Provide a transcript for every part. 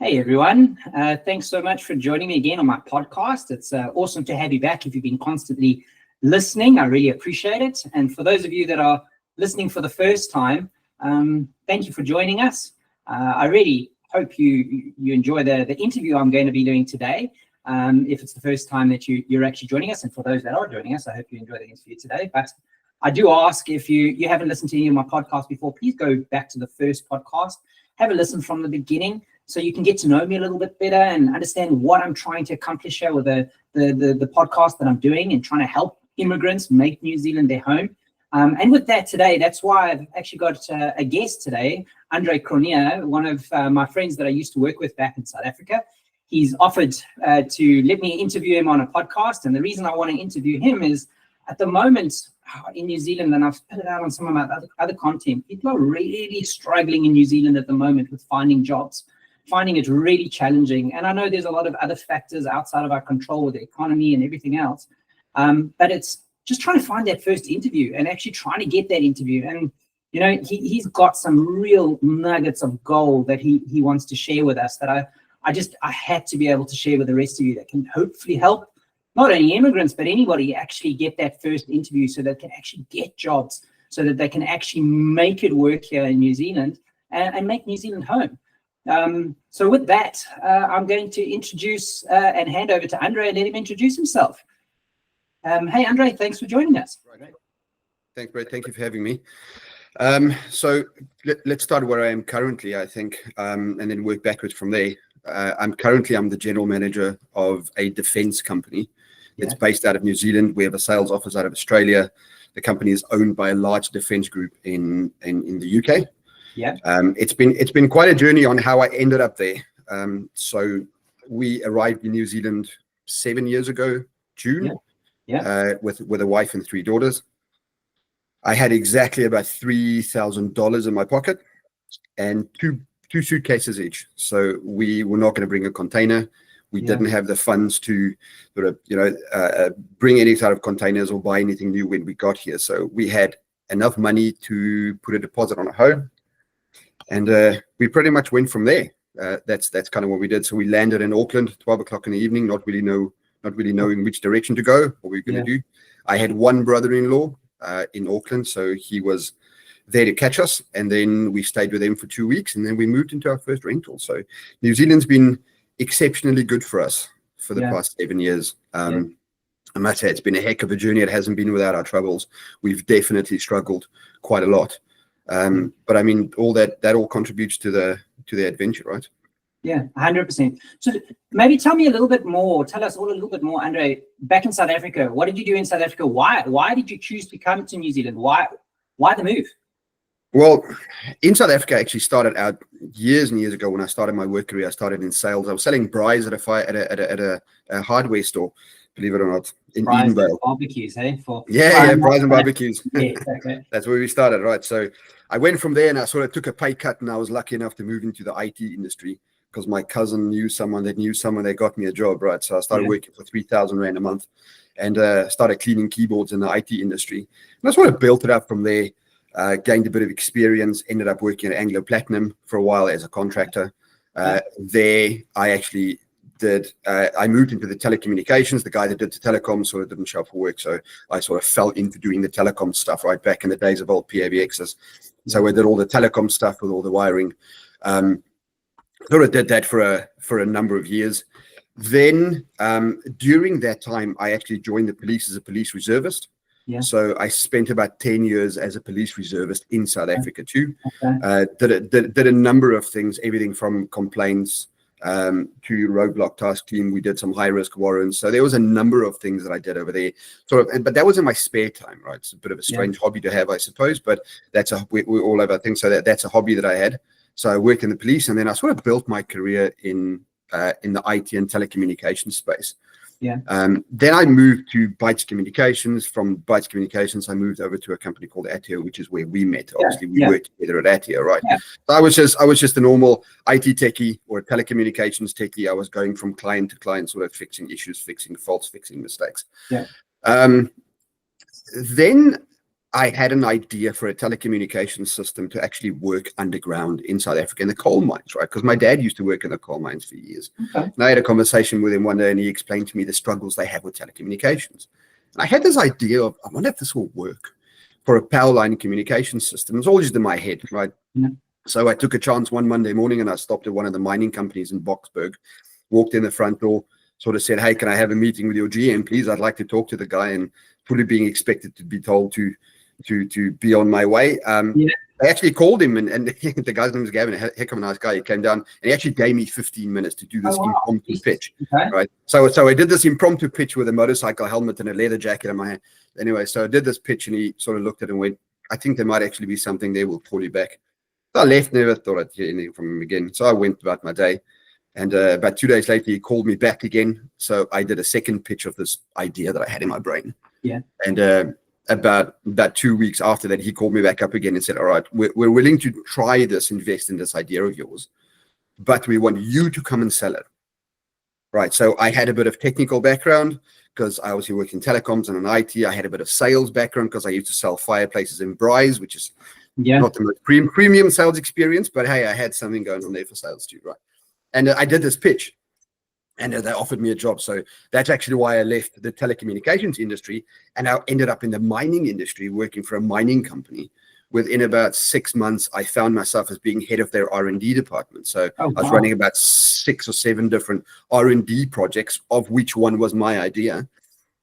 Hey everyone, thanks so much for joining me again on my podcast. It's awesome to have you back. If you've been constantly listening, I really appreciate it. And for those of you that are listening for the first time, thank you for joining us. I really hope you enjoy the interview I'm going to be doing today. If it's the first time that you're actually joining us, and for those that are joining us, I hope you enjoy the interview today. But I do ask, if you haven't listened to any of my podcasts before, please go back to the first podcast, have a listen from the beginning, so you can get to know me a little bit better and understand what I'm trying to accomplish here with the podcast that I'm doing and trying to help immigrants make New Zealand their home. And with that today, that's why I've actually got a guest today, Andre Cronje, one of my friends that I used to work with back in South Africa. He's offered to let me interview him on a podcast. And the reason I want to interview him is, at the moment in New Zealand, and I've put it out on some of my other content, people are really struggling in New Zealand at the moment with finding jobs, finding it really challenging. And I know there's a lot of other factors outside of our control with the economy and everything else. But it's just trying to find that first interview and actually trying to get that interview. And, you know, he's got some real nuggets of gold that he wants to share with us that I had to be able to share with the rest of you that can hopefully help not only immigrants, but anybody actually get that first interview so they can actually get jobs, so that they can actually make it work here in New Zealand and make New Zealand home. So with that, I'm going to introduce and hand over to Andre and let him introduce himself. Hey, Andre, thanks for joining us. Right. Thanks, Brett. Thank you for having me. So let's start where I am currently, I think, and then work backwards from there. I'm the general manager of a defense company that's based out of New Zealand. We have a sales office out of Australia. The company is owned by a large defense group in the UK. Yeah. It's been quite a journey on how I ended up there. So we arrived in New Zealand 7 years ago, June, with a wife and 3 daughters. I had exactly about $3,000 in my pocket and two suitcases each. So we were not going to bring a container. We didn't have the funds to sort of, bring any sort of containers or buy anything new when we got here. So we had enough money to put a deposit on a home. And we pretty much went from there. That's kind of what we did. So we landed in Auckland, 12 o'clock in the evening, not really knowing which direction to go, what we were going to do. I had one brother-in-law in Auckland, so he was there to catch us. And then we stayed with him for 2 weeks, and then we moved into our first rental. So New Zealand's been exceptionally good for us for the past 7 years. I must say, it's been a heck of a journey. It hasn't been without our troubles. We've definitely struggled quite a lot. But I mean, all that all contributes to the adventure, right? Yeah, 100%. So maybe tell us all a little bit more, Andre, back in South Africa. What did you do in South Africa? Why did you choose to come to New Zealand? Why the move? Well, in South Africa, I actually started out years and years ago. When I started my work career, I started in sales. I was selling braais at a hardware store, believe it or not, in Edenvale. Barbecues, hey? Braais and barbecues. Yeah, exactly. That's where we started, right? So I went from there, and I sort of took a pay cut, and I was lucky enough to move into the IT industry because my cousin knew someone that got me a job, right? So I started working for 3,000 Rand a month and started cleaning keyboards in the IT industry. And I sort of built it up from there. Gained a bit of experience, ended up working at Anglo Platinum for a while as a contractor. There, I actually I moved into the telecommunications. The guy that did the telecom sort of didn't show up for work, so I sort of fell into doing the telecom stuff right back in the days of old PABXs. So I did all the telecom stuff with all the wiring. Sort of did that for a number of years. Then during that time, I actually joined the police as a police reservist. Yeah. So I spent about 10 years as a police reservist in South Africa too. Okay. Did a number of things, everything from complaints to roadblock task team. We did some high risk warrants. So there was a number of things that I did over there. But that was in my spare time, right? It's a bit of a strange hobby to have, I suppose. But we all have our things. So that's a hobby that I had. So I worked in the police, and then I sort of built my career in the IT and telecommunications space. Yeah. Then I moved to Bytes Communications. From Bytes Communications, I moved over to a company called Atia, which is where we met. Obviously, we worked together at Atia, right? Yeah. So I was just a normal IT techie or a telecommunications techie. I was going from client to client, sort of fixing issues, fixing faults, fixing mistakes. Yeah. Then I had an idea for a telecommunications system to actually work underground in South Africa in the coal mines, right? Because my dad used to work in the coal mines for years. Okay. And I had a conversation with him one day, and he explained to me the struggles they have with telecommunications. And I had this idea of, I wonder if this will work for a power line communication system. It's all just in my head, right? Yeah. So I took a chance one Monday morning, and I stopped at one of the mining companies in Boksburg, walked in the front door, sort of said, hey, can I have a meeting with your GM, please? I'd like to talk to the guy, and fully being expected to be told to be on my way. I actually called him, and the guy's name was Gavin, a heck of a nice guy. He came down, and he actually gave me 15 minutes to do this impromptu pitch. Okay. Right. So I did this impromptu pitch with a motorcycle helmet and a leather jacket on my hand. Anyway, so I did this pitch, and he sort of looked at it and went, I think there might actually be something there. We'll call you back. So I left, never thought I'd hear anything from him again. So I went about my day. And about 2 days later, he called me back again. So I did a second pitch of this idea that I had in my brain. Yeah. And about 2 weeks after that, he called me back up again and said, all right, we're willing to try this, invest in this idea of yours, but we want you to come and sell it. Right. So I had a bit of technical background because I obviously worked in telecoms and in IT. I had a bit of sales background because I used to sell fireplaces in Bryce, which is not the most premium sales experience, but hey, I had something going on there for sales too. Right. And I did this pitch, and they offered me a job. So that's actually why I left the telecommunications industry, and I ended up in the mining industry, working for a mining company. Within about 6 months, I found myself as being head of their R&D department. So I was running about 6 or 7 different R&D projects, of which one was my idea.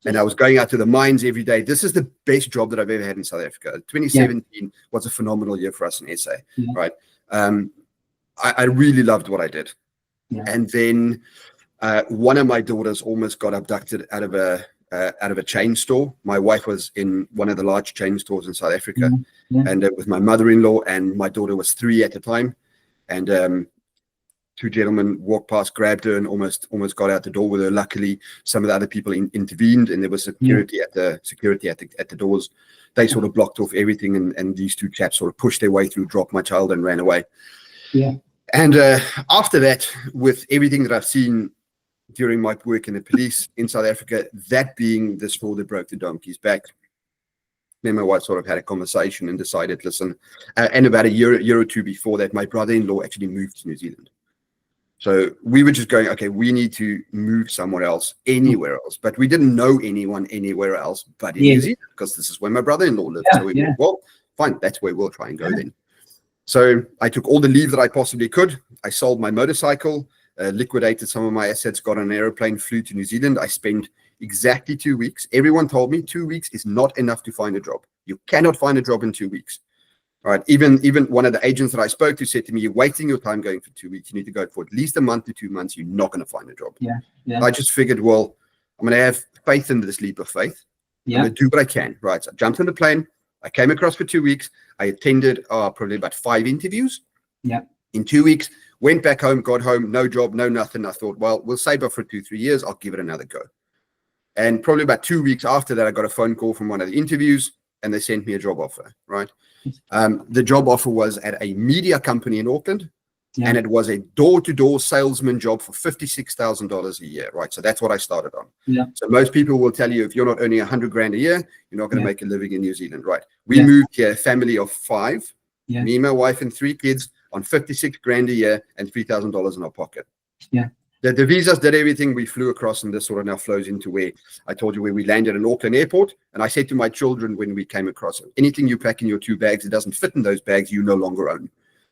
And I was going out to the mines every day. This is the best job that I've ever had in South Africa. 2017 was a phenomenal year for us in SA, right? I really loved what I did. Yeah. And then one of my daughters almost got abducted out of a chain store. My wife was in one of the large chain stores in South Africa, and with my mother-in-law, and my daughter was 3 at the time. And 2 gentlemen walked past, grabbed her, and almost got out the door with her. Luckily, some of the other people intervened, and there was security at the doors. They sort of blocked off everything, and these 2 chaps sort of pushed their way through, dropped my child, and ran away. Yeah. And after that, with everything that I've seen during my work in the police in South Africa, that being the straw that broke the donkey's back, me and my wife sort of had a conversation and decided, listen, and about a year or 2 before that, my brother-in-law actually moved to New Zealand. So we were just going, okay, we need to move somewhere else, anywhere else. But we didn't know anyone anywhere else but in New Zealand, because this is where my brother-in-law lived. So we went, well, fine, that's where we'll try and go then. So I took all the leave that I possibly could. I sold my motorcycle, liquidated some of my assets, got on an airplane, flew to New Zealand. I spent exactly 2 weeks. Everyone told me 2 weeks is not enough to find a job. You cannot find a job in 2 weeks. All right. Even one of the agents that I spoke to said to me, you're wasting your time going for 2 weeks. You need to go for at least a month to 2 months. You're not going to find a job. Yeah. I just figured, well, I'm going to have faith in this leap of faith. I'm going to do what I can. Right. So I jumped on the plane. I came across for 2 weeks. I attended probably about 5 interviews. Yeah. In 2 weeks, went back home, got home, no job, no nothing. I thought, well, we'll save up for 2-3 years. I'll give it another go. And probably about 2 weeks after that, I got a phone call from one of the interviews, and they sent me a job offer. Right. The job offer was at a media company in Auckland, and it was a door-to-door salesman job for $56,000 a year. Right. So that's what I started on. Yeah. So most people will tell you, if you're not earning $100,000 a year, you're not going to make a living in New Zealand. Right. We moved here, a family of 5, me, my wife, and 3 kids, on $56,000 a year and $3,000 in our pocket. Yeah. The visas did everything. We flew across, and this sort of now flows into where I told you where we landed in Auckland Airport. And I said to my children when we came across, anything you pack in your 2 bags, it doesn't fit in those bags, you no longer own.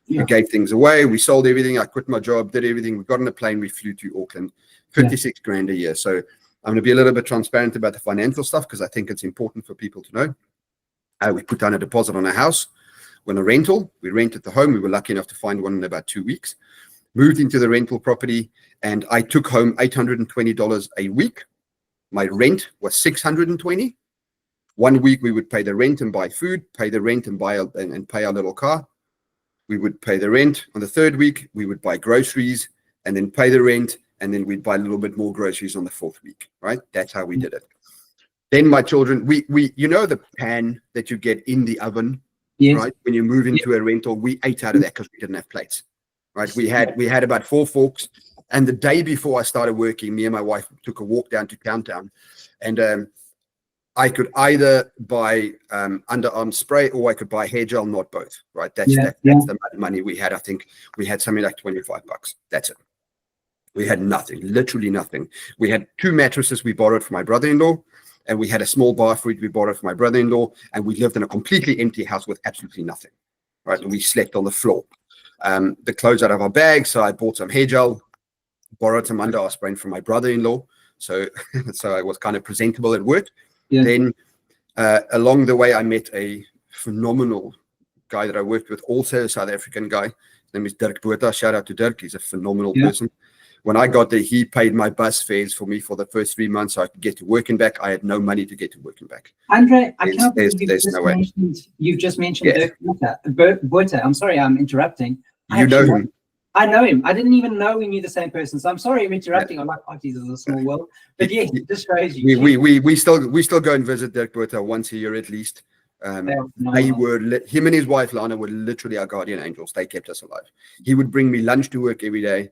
We gave things away. We sold everything. I quit my job, did everything. We got on a plane. We flew to Auckland, $56,000 a year. So I'm going to be a little bit transparent about the financial stuff, because I think it's important for people to know. We put down a deposit on a house. When a rental, we rented the home. We were lucky enough to find one in about 2 weeks. Moved into the rental property, and I took home $820 a week. My rent was $620. 1 week we would pay the rent and buy food, pay the rent and pay our little car. We would pay the rent. On the 3rd week, we would buy groceries and then pay the rent, and then we'd buy a little bit more groceries on the 4th week. Right? That's how we did it. Then my children, we the pan that you get in the oven. Yes. Right. When you move into a rental, we ate out of that because we didn't have plates. Right. We had about 4 forks. And the day before I started working, me and my wife took a walk down to Countdown, and I could either buy underarm spray or I could buy hair gel, not both, right? That's the money we had. I think we had something like $25. That's it. We had nothing, literally nothing. We had 2 mattresses we borrowed from my brother-in-law, and we had a small bathroom we borrowed from my brother-in-law, and we lived in a completely empty house with absolutely nothing, right? And we slept on the floor. The clothes out of our bags, so I bought some hair gel, borrowed some underarm spray from my brother-in-law, so I was kind of presentable at work. Yeah. Then along the way, I met a phenomenal guy that I worked with, also a South African guy. His name is Dirk Botha. Shout out to Dirk. He's a phenomenal person. When I got there, he paid my bus fares for me for the first 3 months so I could get to work and back. I had no money to get to work and back. Andre, I can't believe you've just mentioned Dirk Botha. I'm sorry, I'm interrupting. You know him. I know him. I didn't even know we knew the same person. So I'm sorry I'm interrupting. Yeah. I'm like, oh, Jesus, it's a small world. But yeah, it just shows you. We still go and visit Dirk Botha once a year at least. They were him and his wife Lana were literally our guardian angels. They kept us alive. He would bring me lunch to work every day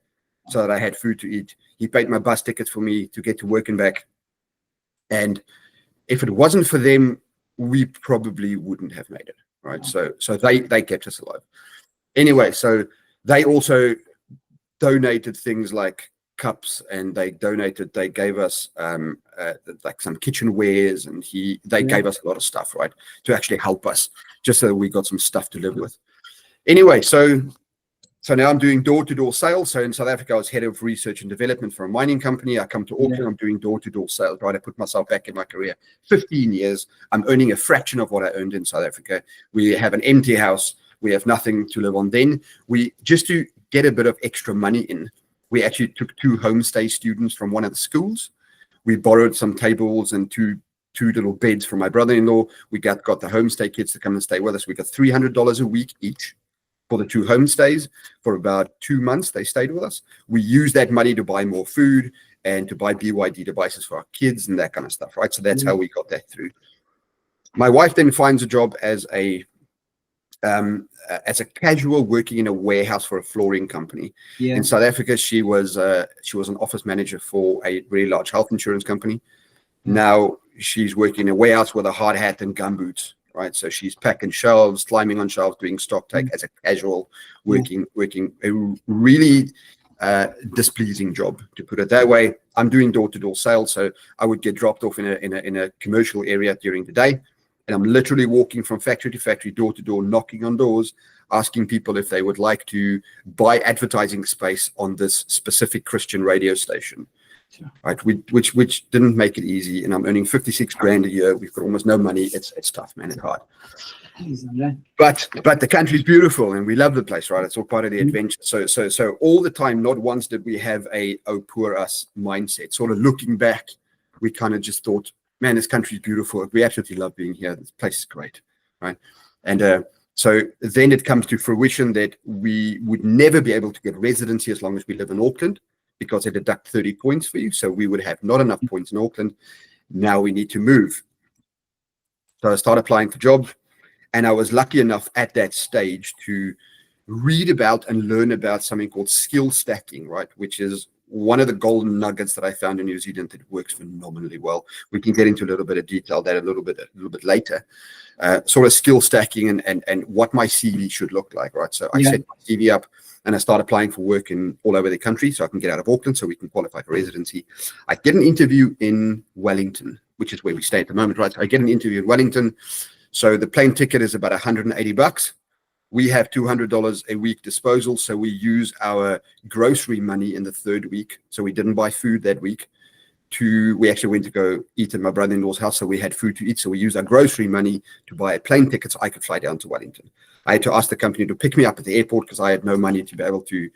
so that I had food to eat. He paid my bus tickets for me to get to work and back. And if it wasn't for them, we probably wouldn't have made it, right? So they kept us alive. Anyway, so they also donated things like cups, and they gave us like some kitchenwares, and they gave us a lot of stuff, right, to actually help us, just so that we got some stuff to live with. Anyway, so now I'm doing door-to-door sales. So in South Africa, I was head of research and development for a mining company. I come to Auckland, I'm doing door-to-door sales, right? I put myself back in my career. 15 years, I'm earning a fraction of what I earned in South Africa. We have an empty house. We have nothing to live on. Then just to get a bit of extra money in, we actually took 2 homestay students from one of the schools. We borrowed some tables and two little beds from my brother-in-law. We got the homestay kids to come and stay with us. We got $300 a week each for the 2 homestays. For about 2 months, they stayed with us. We used that money to buy more food and to buy BYD devices for our kids and that kind of stuff, right? So that's how we got that through. My wife then finds a job as a casual working in a warehouse for a flooring company. In South Africa. She was an office manager for a really large health insurance company. Now she's working in a warehouse with a hard hat and gumboots, right? So she's packing shelves, climbing on shelves, doing stock take as a casual working a really displeasing job, to put it that way. I'm doing door-to-door sales, so I would get dropped off in a commercial area during the day. And I'm literally walking from factory to factory, door to door, knocking on doors, asking people if they would like to buy advertising space on this specific Christian radio station, right? Which didn't make it easy. And I'm earning 56 grand a year. We've got almost no money. It's tough, man. It's hard. But the country's beautiful, and we love the place, right? It's all part of the adventure. So all the time, not once did we have a poor us mindset. Sort of looking back, we kind of just thought, man, this country is beautiful. We absolutely love being here. This place is great, right? And so then it comes to fruition that we would never be able to get residency as long as we live in Auckland, because they deduct 30 points for you. So we would have not enough points in Auckland. Now we need to move. So I started applying for jobs, and I was lucky enough at that stage to read about and learn about something called skill stacking, right? Which is one of the golden nuggets that I found in New Zealand that works phenomenally well. We can get into a little bit of detail there a little bit later. Sort of skill stacking and what my CV should look like, right? So I set my CV up and I start applying for work all over the country so I can get out of Auckland so we can qualify for residency. I get an interview in Wellington, which is where we stay at the moment, right? So I get an interview in Wellington. So the plane ticket is about $180. We have $200 a week disposal, so we use our grocery money in the 3rd week. So we didn't buy food that week. We actually went to go eat at my brother-in-law's house, so we had food to eat. So we used our grocery money to buy a plane ticket so I could fly down to Wellington. I had to ask the company to pick me up at the airport because I had no money to be able to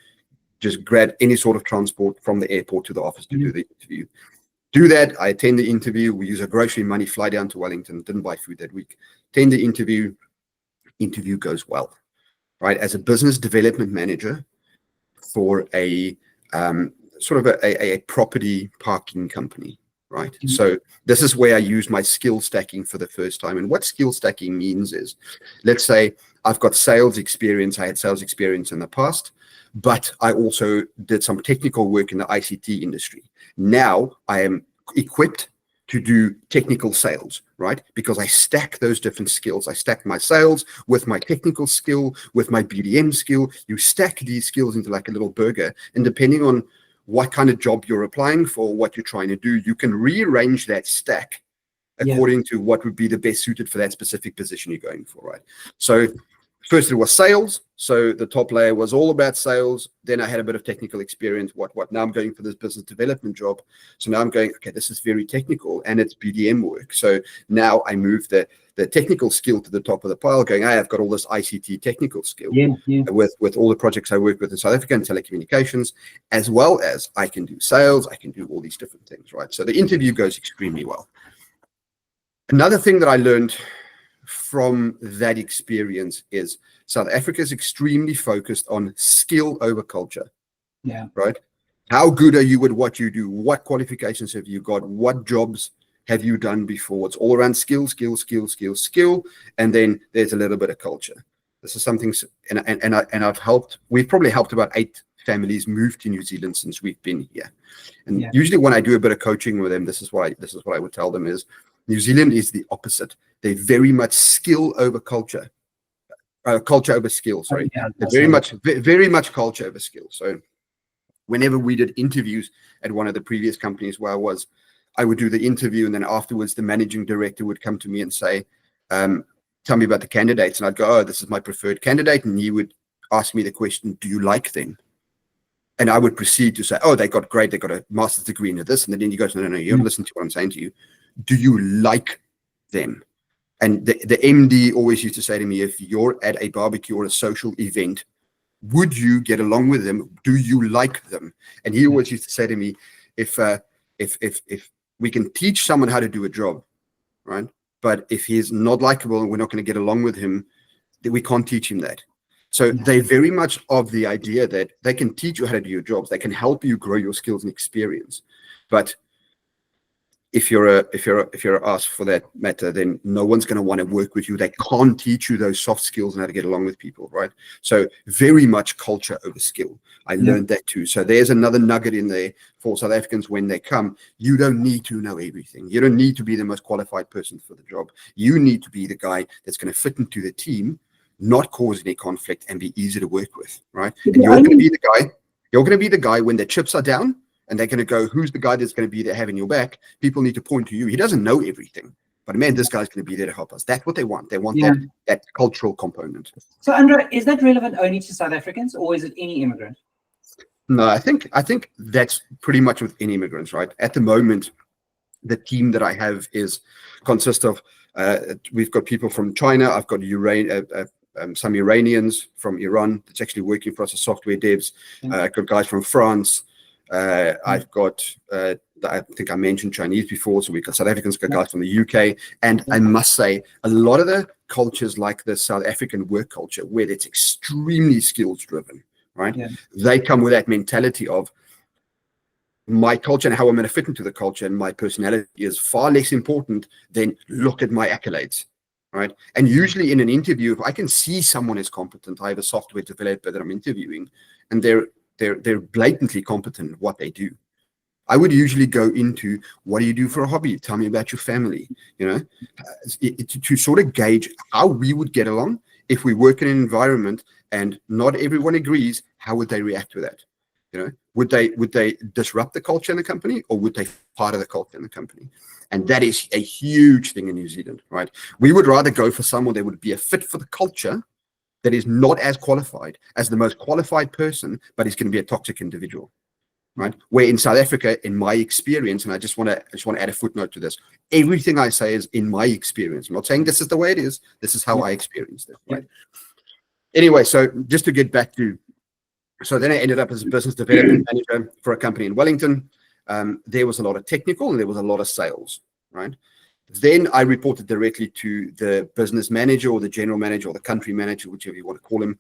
just grab any sort of transport from the airport to the office to do the interview. Do that. I attend the interview. We use our grocery money, fly down to Wellington. Didn't buy food that week. Attend the interview. Interview goes well. Right, as a business development manager for a sort of a property parking company, right? So this is where I use my skill stacking for the first time. And what skill stacking means is, let's say I've got sales experience. I had sales experience in the past, but I also did some technical work in the ICT industry. Now I am equipped to do technical sales, right? Because I stack those different skills. I stack my sales with my technical skill, with my BDM skill. You stack these skills into like a little burger. And depending on what kind of job you're applying for, what you're trying to do, you can rearrange that stack according to what would be the best suited for that specific position you're going for, right? So first it was sales. So the top layer was all about sales. Then I had a bit of technical experience. Now I'm going for this business development job. So now I'm going, okay, this is very technical and it's BDM work. So now I move the technical skill to the top of the pile, going, hey, I've got all this ICT technical skill with all the projects I work with in South Africa and telecommunications, as well as I can do sales. I can do all these different things, right? So the interview goes extremely well. Another thing that I learned from that experience is South Africa is extremely focused on skill over culture. Yeah. Right? How good are you at what you do? What qualifications have you got? What jobs have you done before? It's all around skill. And then there's a little bit of culture. This is something, and we've probably helped about 8 families move to New Zealand since we've been here. And usually when I do a bit of coaching with them, this is what I would tell them is New Zealand is the opposite. They're very much skill over culture. Culture over skill, sorry. Very much culture over skill. So whenever we did interviews at one of the previous companies where I would do the interview, and then afterwards the managing director would come to me and say, tell me about the candidates. And I'd go, oh, this is my preferred candidate. And he would ask me the question, do you like them? And I would proceed to say, oh, they got a master's degree into this. And then he goes, no, you don't listen to what I'm saying to you. Do you like them? And the MD always used to say to me, if you're at a barbecue or a social event, would you get along with them? Do you like them? And he always used to say to me, if we can teach someone how to do a job, right? But if he's not likable and we're not going to get along with him, then we can't teach him that. So they're very much of the idea that they can teach you how to do your jobs. They can help you grow your skills and experience. But if you're asked for that matter, then no one's going to want to work with you. They can't teach you those soft skills and how to get along with people, right? So very much culture over skill. I learned that too. So there's another nugget in there for South Africans when they come. You don't need to know everything. You don't need to be the most qualified person for the job. You need to be the guy that's going to fit into the team, not cause any conflict, and be easy to work with, right? And you're going to be the guy. You're going to be the guy when the chips are down. And they're going to go, who's the guy that's going to be there having your back? People need to point to you. He doesn't know everything, but man, this guy's going to be there to help us. That's what they want. They want that cultural component. So, Andre, is that relevant only to South Africans, or is it any immigrant? No, I think that's pretty much with any immigrants, right? At the moment, the team that I have consists of, we've got people from China. I've got some Iranians from Iran that's actually working for us as software devs. I've got guys from France. I've got, I think I mentioned Chinese before, so we've got South Africans, got guys from the UK. And I must say, a lot of the cultures like the South African work culture, where it's extremely skills driven, right? They come with that mentality of my culture and how I'm going to fit into the culture, and my personality is far less important than look at my accolades, right? And usually in an interview, if I can see someone is competent, I have a software developer that I'm interviewing, and they're blatantly competent at what they do, I would usually go into, what do you do for a hobby? Tell me about your family, to sort of gauge how we would get along. If we work in an environment and not everyone agrees, how would they react to that? Would they disrupt the culture in the company, or would they be part of the culture in the company? And that is a huge thing in New Zealand, right? We would rather go for someone that would be a fit for the culture, that is not as qualified as the most qualified person, but is going to be a toxic individual, right? Where in South Africa, in my experience, and I just want to add a footnote to this, everything I say is in my experience. I'm not saying this is the way it is. This is how I experienced it, right? Anyway, so just to get back to, so then I ended up as a business development manager for a company in Wellington. There was a lot of technical and there was a lot of sales, right? Then I reported directly to the business manager or the general manager or the country manager, whichever you want to call him.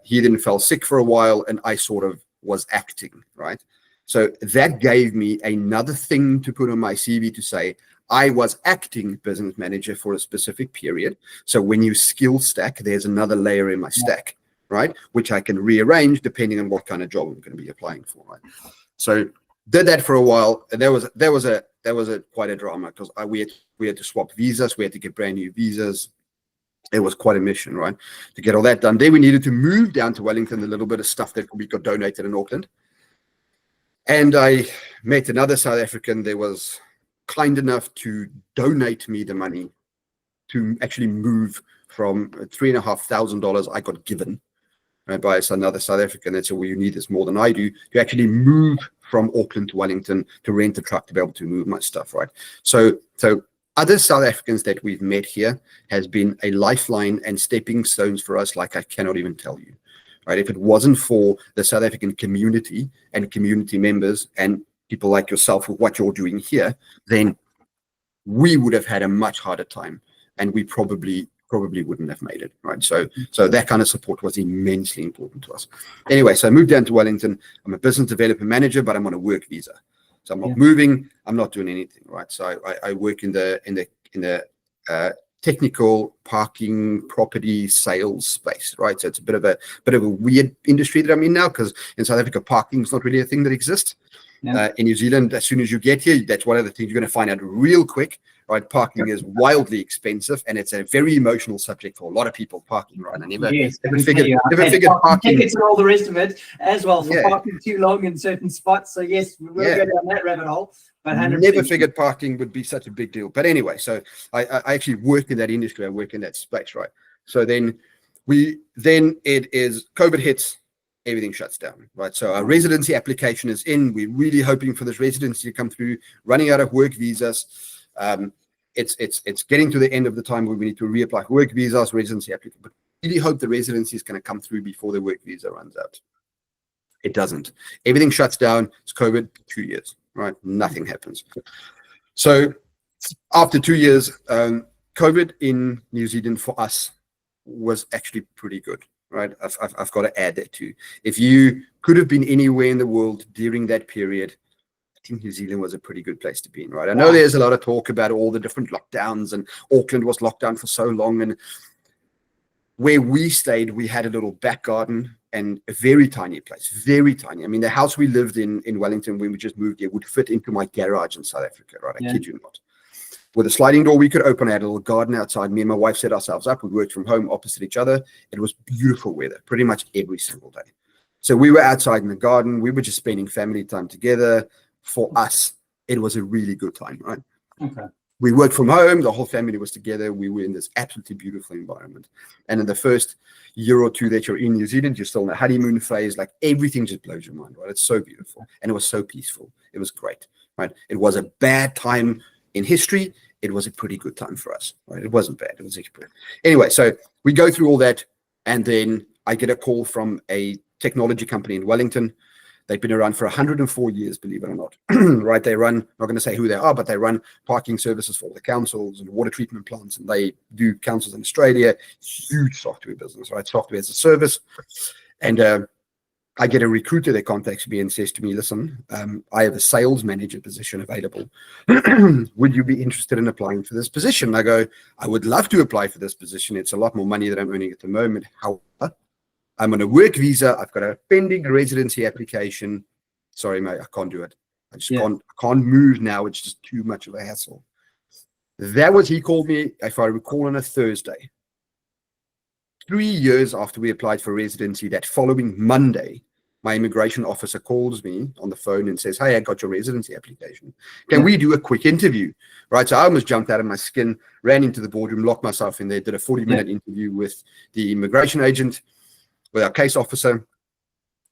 He then fell sick for a while, and I sort of was acting, right? So that gave me another thing to put on my CV to say, I was acting business manager for a specific period. So when you skill stack, there's another layer in my stack, right? Which I can rearrange depending on what kind of job I'm going to be applying for, right? So Did that for a while, and there was quite a drama because we had to swap visas, we had to get brand new visas. It was quite a mission, right, to get all that done. Then we needed to move down to Wellington, a little bit of stuff that we got donated in Auckland. And I met another South African that was kind enough to donate me the money to actually move from $3,500 I got given, right, by another South African that said, well, you need this more than I do, to actually move from Auckland to Wellington to rent a truck to be able to move my stuff, right? So other South Africans that we've met here has been a lifeline and stepping stones for us like I cannot even tell you, right? If it wasn't for the South African community and community members and people like yourself with what you're doing here, then we would have had a much harder time, and we probably wouldn't have made it, right? So that kind of support was immensely important to us. Anyway, so I moved down to Wellington. I'm a business development manager, but I'm on a work visa. So I'm not moving. I'm not doing anything, right? So I work in the technical parking property sales space, right? So it's a bit of a weird industry that I'm in now, because in South Africa, parking is not really a thing that exists. In New Zealand, as soon as you get here, that's one of the things you're going to find out real quick, right? Parking is wildly expensive, and it's a very emotional subject for a lot of people, parking, right? I never figured parking. Tickets and all the rest of it as well for parking too long in certain spots. So yes, we will go down that rabbit hole. But 100%. Never figured parking would be such a big deal. But anyway, so I actually work in that industry. I work in that space, right? So then COVID hits. Everything shuts down, right? So our residency application is in. We're really hoping for this residency to come through, running out of work visas. It's getting to the end of the time where we need to reapply for work visas, residency application. But really hope the residency is going to come through before the work visa runs out. It doesn't. Everything shuts down. It's COVID, 2 years, right? Nothing happens. So after 2 years, COVID in New Zealand for us was actually pretty good. Right, I've got to add that too. If you could have been anywhere in the world during that period, I think New Zealand was a pretty good place to be in, right? I know there's a lot of talk about all the different lockdowns, and Auckland was locked down for so long. And where we stayed, we had a little back garden and a very tiny place, very tiny. I mean, the house we lived in Wellington when we just moved here would fit into my garage in South Africa, right? I kid you not. With a sliding door we could open, I had a little garden outside. Me and my wife set ourselves up. We worked from home opposite each other. It was beautiful weather pretty much every single day. So we were outside in the garden. We were just spending family time together. For us, it was a really good time, right? Okay. We worked from home. The whole family was together. We were in this absolutely beautiful environment. And in the first year or two that you're in New Zealand, you're still in the honeymoon phase. Like, everything just blows your mind, right? It's so beautiful. And it was so peaceful. It was great, right? It was a bad time in history. It was a pretty good time for us, right? It wasn't bad. It was actually pretty. Anyway, so we go through all that, and then I get a call from a technology company in Wellington. They've been around for 104 years, believe it or not, right? They run, not going to say who they are, but they run parking services for all the councils and water treatment plants, and they do councils in Australia. Huge software business, right? Software as a service. And I get a recruiter that contacts me and says to me, listen, I have a sales manager position available. Would you be interested in applying for this position? I go, I would love to apply for this position. It's a lot more money than I'm earning at the moment. However, I'm on a work visa. I've got a pending residency application. Sorry, mate, I can't do it. I just can't move now. It's just too much of a hassle. He called me, if I recall, on a Thursday. 3 years after we applied for residency, that following Monday, my immigration officer calls me on the phone and says, hey, I got your residency application. Can we do a quick interview? Right. So I almost jumped out of my skin, ran into the boardroom, locked myself in there, did a 40-minute interview with the immigration agent, with our case officer.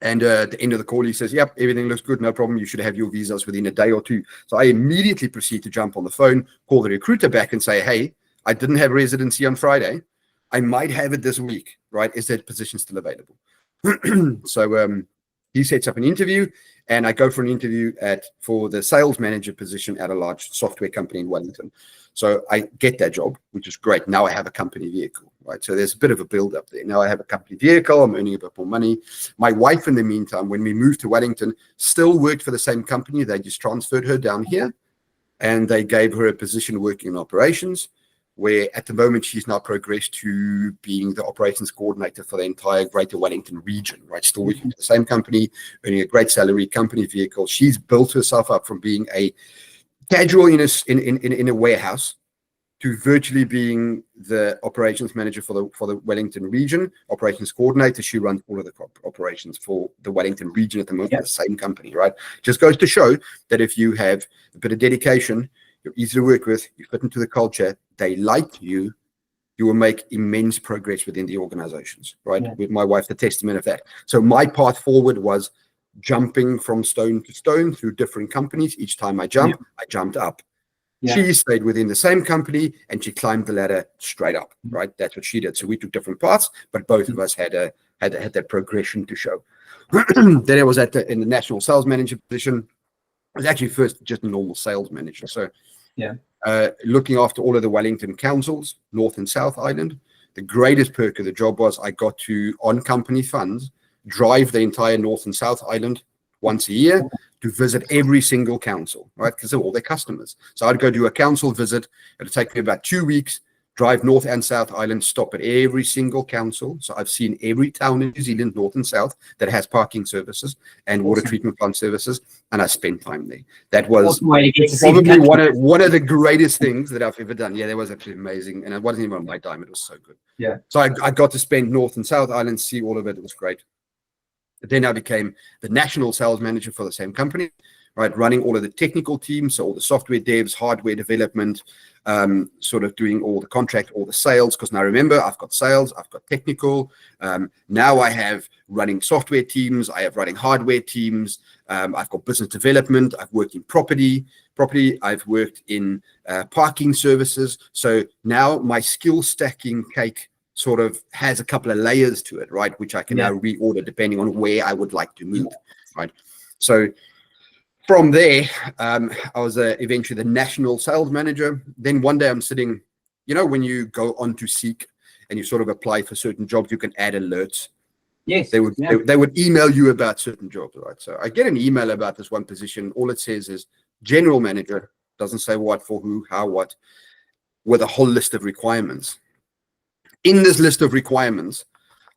And at the end of the call, he says, yep, everything looks good. No problem. You should have your visas within a day or two. So I immediately proceed to jump on the phone, call the recruiter back and say, hey, I didn't have residency on Friday. I might have it this week, right? Is that position still available? So he sets up an interview, and I go for an interview for the sales manager position at a large software company in Wellington. So I get that job, which is great. Now I have a company vehicle, right? So there's a bit of a build up there. Now I have a company vehicle. I'm earning a bit more money. My wife, in the meantime, when we moved to Wellington, still worked for the same company. They just transferred her down here, and they gave her a position working in operations. where at the moment she's now progressed to being the operations coordinator for the entire Greater Wellington region, right? Still working for the same company, earning a great salary, company vehicle. She's built herself up from being a casual in a warehouse to virtually being the operations manager for the Wellington region, operations coordinator. She runs all of the operations for the Wellington region at the moment, the same company, right? Just goes to show that if you have a bit of dedication, you're easy to work with, you fit into the culture, they like you, you will make immense progress within the organizations, right? Yeah. With my wife, the testament of that. So my path forward was jumping from stone to stone through different companies. Each time I jumped up. Yeah. She stayed within the same company and she climbed the ladder straight up, right? That's what she did. So we took different paths, but both of us had that progression to show. Then I was in the national sales manager position. I was actually first just a normal sales manager. So looking after all of the Wellington councils, North and South Island. The greatest perk of the job was I got to, on company funds, drive the entire North and South Island once a year to visit every single council, right? Because they're all their customers. So I'd go do a council visit. It'd take me about 2 weeks, drive North and South Island, stop at every single council. So I've seen every town in New Zealand, North and South, that has parking services and water treatment plant services, and I spent time there. That was probably one of the greatest things that I've ever done. Yeah, that was absolutely amazing, and it wasn't even on my dime. It was so good. Yeah. So I got to spend North and South Island, see all of it. It was great. Then I became the national sales manager for the same company, right? Running all of the technical teams, so all the software devs, hardware development, sort of doing all the contract, all the sales. Because now remember, I've got sales, I've got technical. Now I have running software teams, I have running hardware teams. I've got business development. I've worked in property. I've worked in parking services. So now my skill stacking cake sort of has a couple of layers to it, right? Which I can now reorder depending on where I would like to move, right? So from there, I was eventually the national sales manager. Then one day I'm sitting, you know, when you go on to Seek and you sort of apply for certain jobs, you can add alerts. Yes. They would email you about certain jobs, right? So I get an email about this one position. All it says is general manager, doesn't say what, for who, how, what, with a whole list of requirements. In this list of requirements,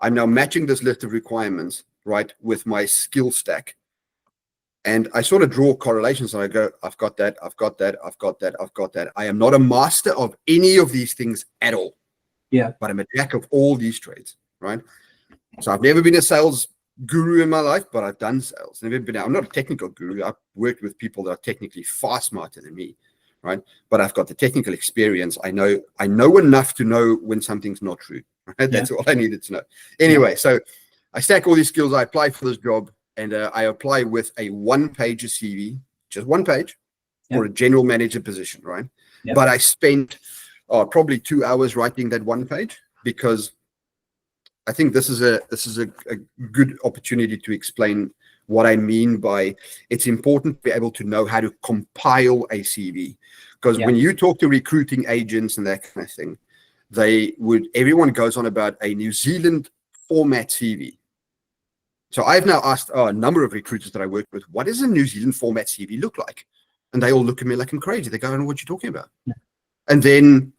I'm now matching this list of requirements, right, with my skill stack. And I sort of draw correlations and I go, I've got that, I've got that, I've got that, I've got that. I am not a master of any of these things at all. Yeah. But I'm a jack of all these trades, right? So I've never been a sales guru in my life, but I've done sales. I'm not a technical guru. I've worked with people that are technically far smarter than me, right? But I've got the technical experience. I know enough to know when something's not true, right? That's all I needed to know. Anyway, so I stack all these skills. I apply for this job, and I apply with a one-page CV, just one page, for a general manager position, right? Yep. But I spent probably 2 hours writing that one page because I think this is a good opportunity to explain what I mean by it's important to be able to know how to compile a CV. Because when you talk to recruiting agents and that kind of thing, everyone goes on about a New Zealand format CV. So I've now asked a number of recruiters that I work with, what does a New Zealand format CV look like? And they all look at me like I'm crazy. They go, I don't know what you're talking about. Yeah. And then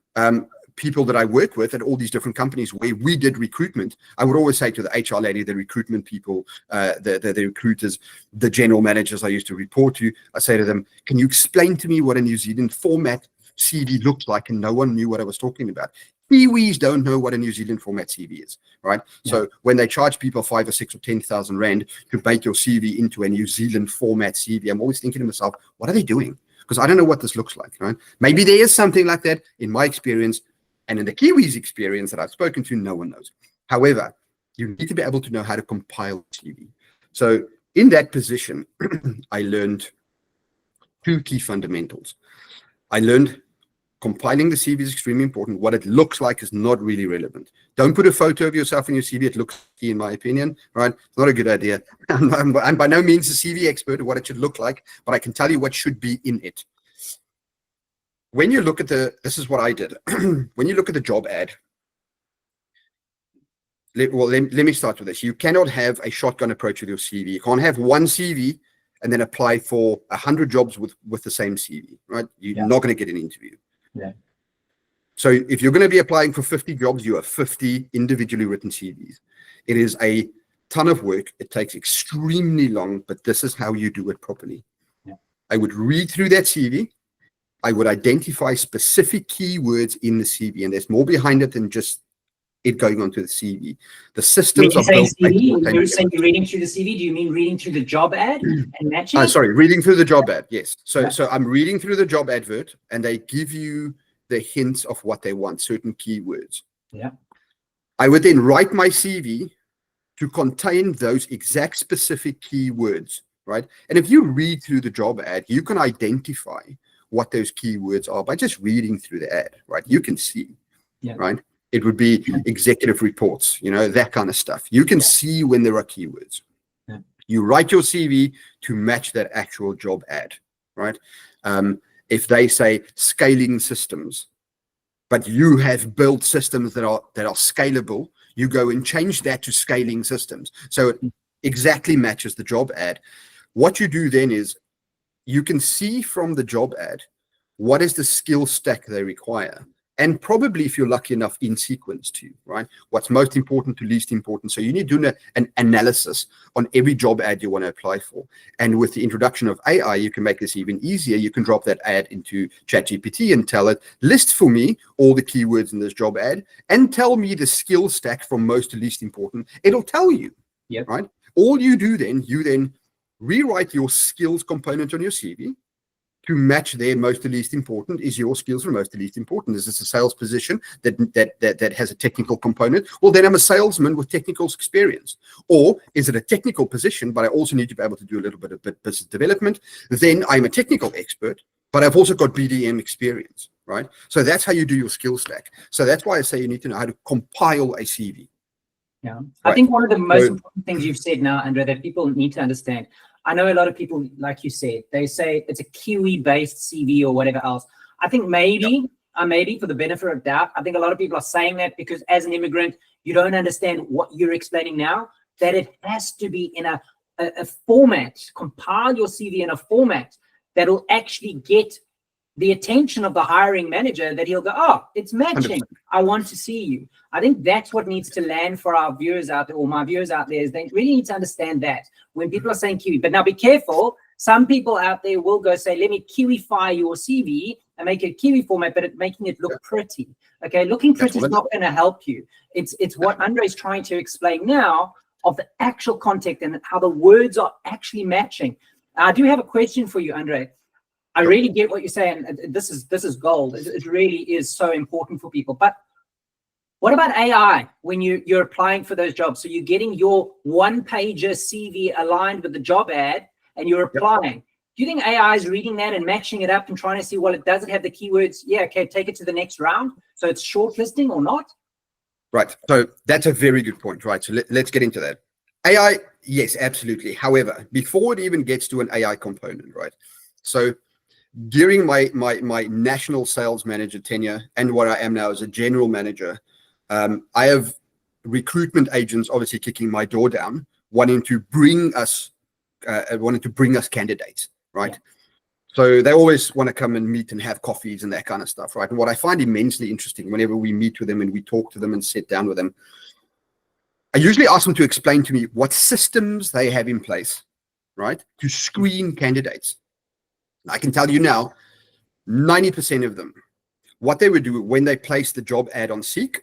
people that I work with at all these different companies where we did recruitment, I would always say to the HR lady, the recruitment people, the recruiters, the general managers I used to report to, I say to them, can you explain to me what a New Zealand format CV looks like? And no one knew what I was talking about. Kiwis don't know what a New Zealand format CV is, right? Yeah. So when they charge people 5 or 6 or 10,000 rand to make your CV into a New Zealand format CV, I'm always thinking to myself, what are they doing? Because I don't know what this looks like, right? Maybe there is something like that in my experience, and in the Kiwis' experience that I've spoken to, no one knows. However, you need to be able to know how to compile a CV. So in that position, I learned 2 key fundamentals. I learned compiling the CV is extremely important. What it looks like is not really relevant. Don't put a photo of yourself in your CV. It looks key, in my opinion, right? It's not a good idea. I'm by no means a CV expert of what it should look like, but I can tell you what should be in it. When you look at this is what I did. When you look at the job ad, let me start with this. You cannot have a shotgun approach with your CV. You can't have one CV and then apply for 100 jobs with the same CV, right? You're not going to get an interview. Yeah. So if you're going to be applying for 50 jobs, you have 50 individually written CVs. It is a ton of work. It takes extremely long, but this is how you do it properly. Yeah. I would read through that CV. I would identify specific keywords in the CV, and there's more behind it than just it going onto the CV. The systems When are built. CV, you're saying you're reading through the CV. Do you mean reading through the job ad and matching it? Sorry, reading through the job ad. Yes. So I'm reading through the job advert, and they give you the hints of what they want, certain keywords. Yeah. I would then write my CV to contain those exact specific keywords, right? And if you read through the job ad, you can identify what those keywords are by just reading through the ad, right? You can see, right? It would be executive reports, that kind of stuff. You can see when there are keywords. Yeah. You write your CV to match that actual job ad, right? If they say scaling systems, but you have built systems that are scalable, you go and change that to scaling systems. So it exactly matches the job ad. What you do then is you can see from the job ad what is the skill stack they require. And probably, if you're lucky enough, in sequence too, right? What's most important to least important. So you need to do an analysis on every job ad you want to apply for. And with the introduction of AI, you can make this even easier. You can drop that ad into ChatGPT and tell it, list for me all the keywords in this job ad and tell me the skill stack from most to least important. It'll tell you, right? All you do then, you then rewrite your skills component on your CV to match their most to least important. Is your skills from most to least important? Is this a sales position that has a technical component? Well, then I'm a salesman with technical experience. Or is it a technical position, but I also need to be able to do a little bit of business development? Then I'm a technical expert, but I've also got BDM experience, right? So that's how you do your skill stack. So that's why I say you need to know how to compile a CV. Yeah, right. I think one of the most important things you've said now, Andre, that people need to understand. I know a lot of people, like you said, they say it's a Kiwi-based CV or whatever else. I think maybe for the benefit of doubt, I think a lot of people are saying that because as an immigrant, you don't understand what you're explaining now, that it has to be in a format, compile your CV in a format that will actually get the attention of the hiring manager, that he'll go, oh, it's matching. 100%. I want to see you. I think that's what needs to land for our viewers out there, or my viewers out there, is they really need to understand that when people are saying Kiwi. But now be careful. Some people out there will go say, let me Kiwify your CV and make it a Kiwi format, but making it look pretty. Okay, looking pretty is not going to help you. It's what Andre is trying to explain now of the actual content and how the words are actually matching. I do have a question for you, Andre. I really get what you're saying. This is gold. It really is so important for people. But what about AI when you're applying for those jobs? So you're getting your one-pager CV aligned with the job ad and you're applying. Do you think AI is reading that and matching it up and trying to see, well, it doesn't have the keywords? Yeah, okay, take it to the next round. So it's shortlisting or not? Right. So that's a very good point, right? So let's get into that. AI, yes, absolutely. However, before it even gets to an AI component, right? So during my national sales manager tenure and what I am now as a general manager, I have recruitment agents obviously kicking my door down, wanting to bring us candidates, right? Yeah. So they always want to come and meet and have coffees and that kind of stuff, right? And what I find immensely interesting whenever we meet with them and we talk to them and sit down with them, I usually ask them to explain to me what systems they have in place, right, to screen candidates. I can tell you now, 90% of them, what they would do when they place the job ad on Seek,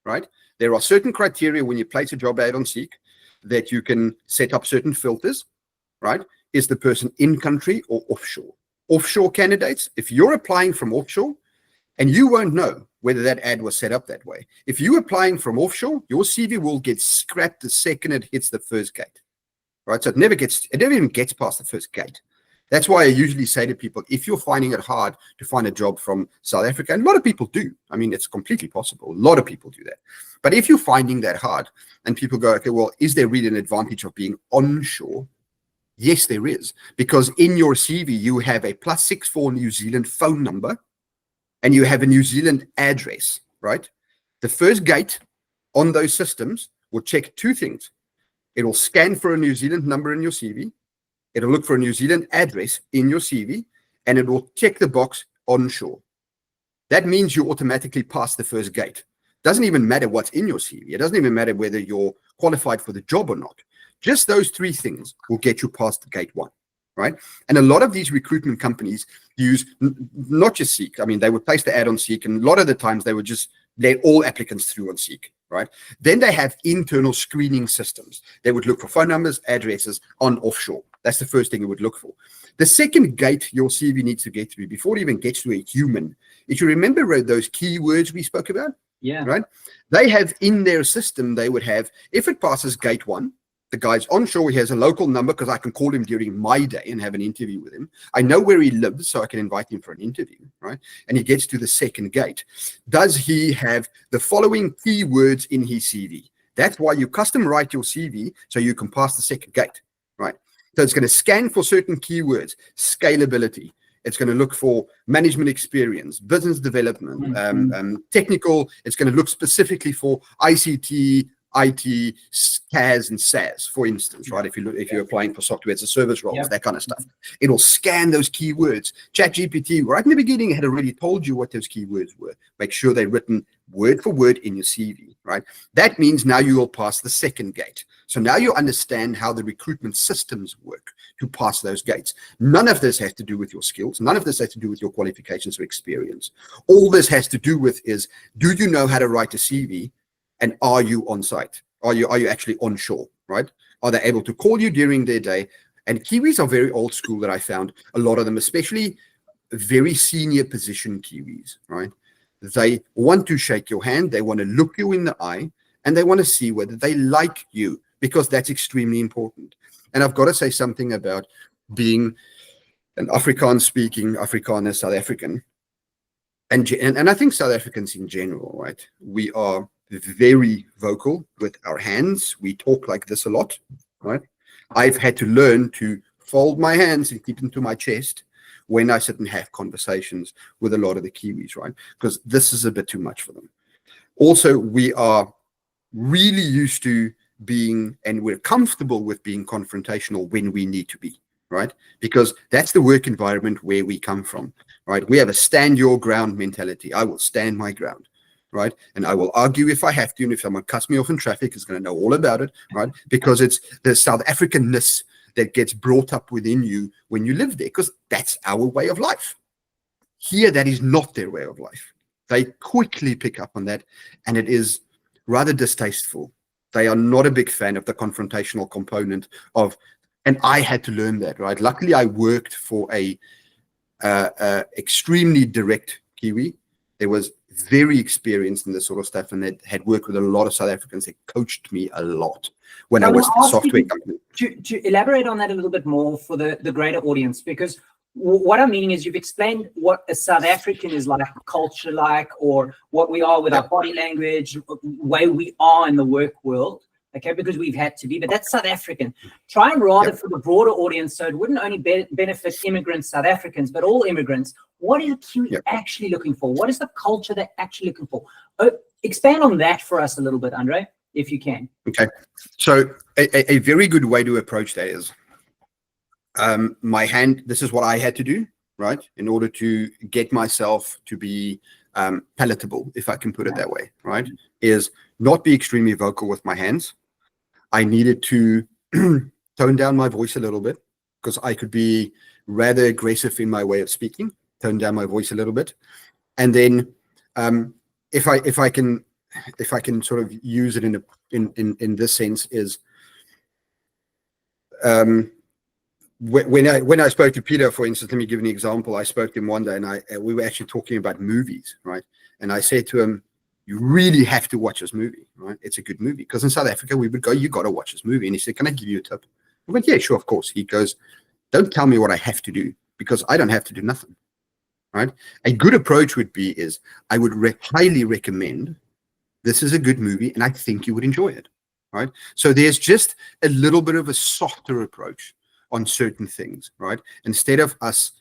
right? There are certain criteria when you place a job ad on Seek that you can set up certain filters, right? Is the person in country or offshore? Offshore candidates, if you're applying from offshore, and you won't know whether that ad was set up that way. If you're applying from offshore, your CV will get scrapped the second it hits the first gate, right? So it never even gets past the first gate. That's why I usually say to people, if you're finding it hard to find a job from South Africa, and a lot of people do. I mean, it's completely possible. A lot of people do that. But if you're finding that hard and people go, okay, well, is there really an advantage of being onshore? Yes, there is. Because in your CV, you have a +64 New Zealand phone number and you have a New Zealand address, right? The first gate on those systems will check two things. It will scan for a New Zealand number in your CV. It'll look for a New Zealand address in your CV, and it will check the box onshore. that means you automatically pass the first gate. Doesn't even matter what's in your CV. It doesn't even matter whether you're qualified for the job or not. Just those 3 things will get you past gate 1, right? And a lot of these recruitment companies use not just Seek. I mean, they would place the ad on Seek, and a lot of the times they would just let all applicants through on Seek, right? Then they have internal screening systems. They would look for phone numbers, addresses on offshore. That's the first thing you would look for. The second gate your CV needs to get through before it even gets to a human, if you remember those keywords we spoke about, right? They have in their system, they would have, if it passes gate 1, the guy's onshore, he has a local number because I can call him during my day and have an interview with him. I know where he lives, so I can invite him for an interview, right? And he gets to the second gate. Does he have the following keywords in his CV? That's why you custom write your CV so you can pass the second gate, right? So it's going to scan for certain keywords, scalability. It's going to look for management experience, business development, technical. It's going to look specifically for ICT, IT, CAS, and SAS, for instance, right? If you're applying for software as a service roles, that kind of stuff, it'll scan those keywords. ChatGPT, right in the beginning, had already told you what those keywords were. Make sure they're written word for word in your CV, right? That means now you will pass the second gate. So now you understand how the recruitment systems work to pass those gates. None of this has to do with your skills. None of this has to do with your qualifications or experience. All this has to do with is, do you know how to write a CV? And are you on site? Are you actually onshore, right? Are they able to call you during their day? And Kiwis are very old school that I found, a lot of them, especially very senior position Kiwis, right? They want to shake your hand, they want to look you in the eye, and they want to see whether they like you, because that's extremely important. And I've got to say something about being an Afrikaans-speaking Afrikaner South African. And I think South Africans in general, right? We are very vocal with our hands. We talk like this a lot, right? I've had to learn to fold my hands and keep them to my chest when I sit and have conversations with a lot of the Kiwis, right? Because this is a bit too much for them. Also, we are really used to being, and we're comfortable with being confrontational when we need to be, right? Because that's the work environment where we come from, right? We have a stand your ground mentality. I will stand my ground, right? And I will argue if I have to, and if someone cuts me off in traffic, is going to know all about it, right? Because it's the South Africanness that gets brought up within you when you live there, because that's our way of life. Here, that is not their way of life. They quickly pick up on that, and it is rather distasteful. They are not a big fan of the confrontational component of, and I had to learn that, right? Luckily, I worked for a extremely direct Kiwi. There was very experienced in this sort of stuff, and they had worked with a lot of South Africans. They coached me a lot when I was at the software company. To elaborate on that a little bit more for the greater audience, because what I'm meaning is you've explained what a South African is like, culture like, or what we are with our body language, way we are in the work world, okay, because we've had to be, but that's South African. Try and rather for the broader audience, so it wouldn't only benefit immigrants, South Africans, but all immigrants. What is Kiwi actually looking for? What is the culture they're actually looking for? Expand on that for us a little bit, Andre, if you can. Okay, so a very good way to approach that is, this is what I had to do, right, in order to get myself to be palatable, if I can put it that way, right, is not be extremely vocal with my hands. I needed to tone down my voice a little bit, because I could be rather aggressive in my way of speaking. Tone down my voice a little bit, and then if I can sort of use it in this sense is, when I spoke to Peter, for instance, let me give an example. I spoke to him one day, and we were actually talking about movies, right? And I said to him, "You really have to watch this movie, right? It's a good movie." Because in South Africa, we would go, "You got to watch this movie." And he said, "Can I give you a tip?" I went, "Yeah, sure, of course." He goes, "Don't tell me what I have to do, because I don't have to do nothing." Right? A good approach would be I would highly recommend, this is a good movie, and I think you would enjoy it. Right? So there's just a little bit of a softer approach on certain things, right? Instead of us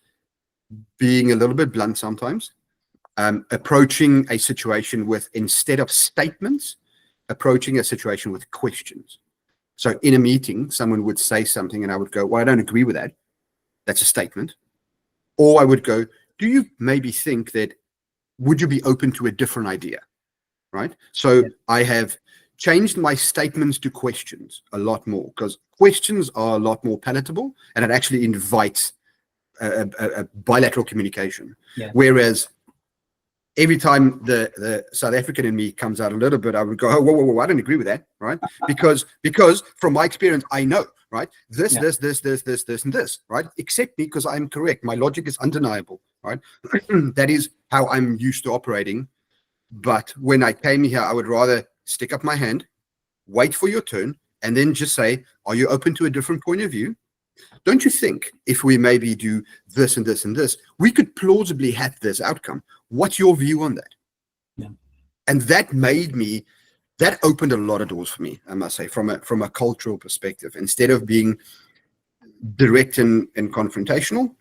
being a little bit blunt sometimes, approaching a situation with, instead of statements, approaching a situation with questions. So in a meeting, someone would say something and I would go, "Well, I don't agree with that." That's a statement. Or I would go, "Do you maybe think that would you be open to a different idea, right? So I have changed my statements to questions a lot more, because questions are a lot more palatable, and it actually invites a bilateral communication. Whereas every time the South African in me comes out a little bit, I would go, oh, whoa, I don't agree with that, right? Because from my experience, I know, right? This, and this, right? Accept me because I'm correct. My logic is undeniable, right? That is how I'm used to operating. But when I came here, I would rather stick up my hand, wait for your turn, and then just say, are you open to a different point of view? Don't you think if we maybe do this and this and this, we could plausibly have this outcome? What's your view on that? And that opened a lot of doors for me, I must say, from a cultural perspective. Instead of being direct and confrontational,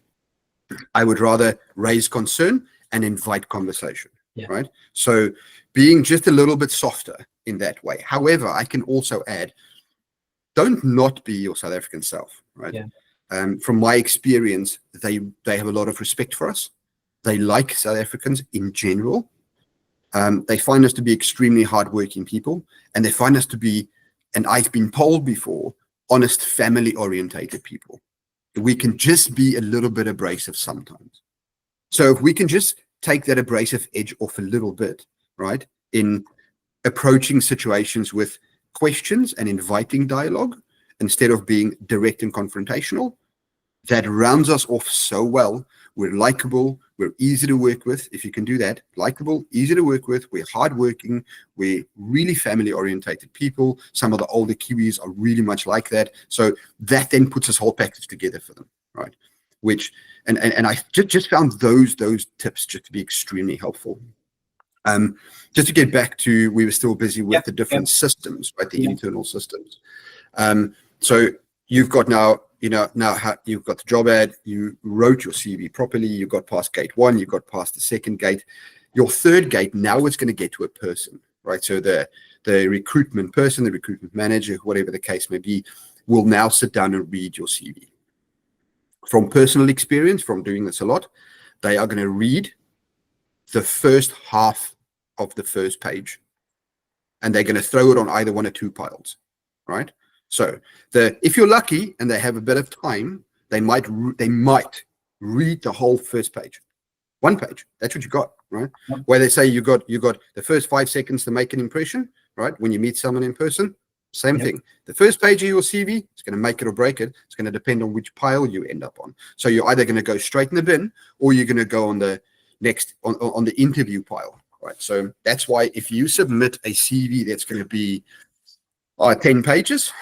I would rather raise concern and invite conversation, right? So being just a little bit softer in that way. However, I can also add, don't not be your South African self, right? From my experience, they have a lot of respect for us. They like South Africans in general. They find us to be extremely hardworking people, and they find us to be, and I've been told before, honest, family-orientated people. We can just be a little bit abrasive sometimes. So if we can just take that abrasive edge off a little bit, right, in approaching situations with questions and inviting dialogue instead of being direct and confrontational, that rounds us off so well. We're likable, we're easy to work with. If you can do that, likable, easy to work with, we're hardworking, we're really family-orientated people. Some of the older Kiwis are really much like that. So that then puts this whole package together for them, right? Which, and I just found those tips just to be extremely helpful. Just to get back to, we were still busy with the different systems, right? The internal systems. So you've got now, you've got the job ad, you wrote your CV properly, you got past gate 1, you got past the second gate. Your third gate, now it's going to get to a person, right? So the recruitment person, the recruitment manager, whatever the case may be, will now sit down and read your CV. From personal experience, from doing this a lot, they are going to read the first half of the first page, and they're going to throw it on either one or two piles, right? So if you're lucky and they have a bit of time, they might read the whole first page, one page. That's what you got, right? Where they say you got the first 5 seconds to make an impression, right? When you meet someone in person, same thing. The first page of your CV is going to make it or break it. It's going to depend on which pile you end up on. So you're either going to go straight in the bin, or you're going to go on the next on the interview pile, right? So that's why if you submit a CV that's going to be 10 pages,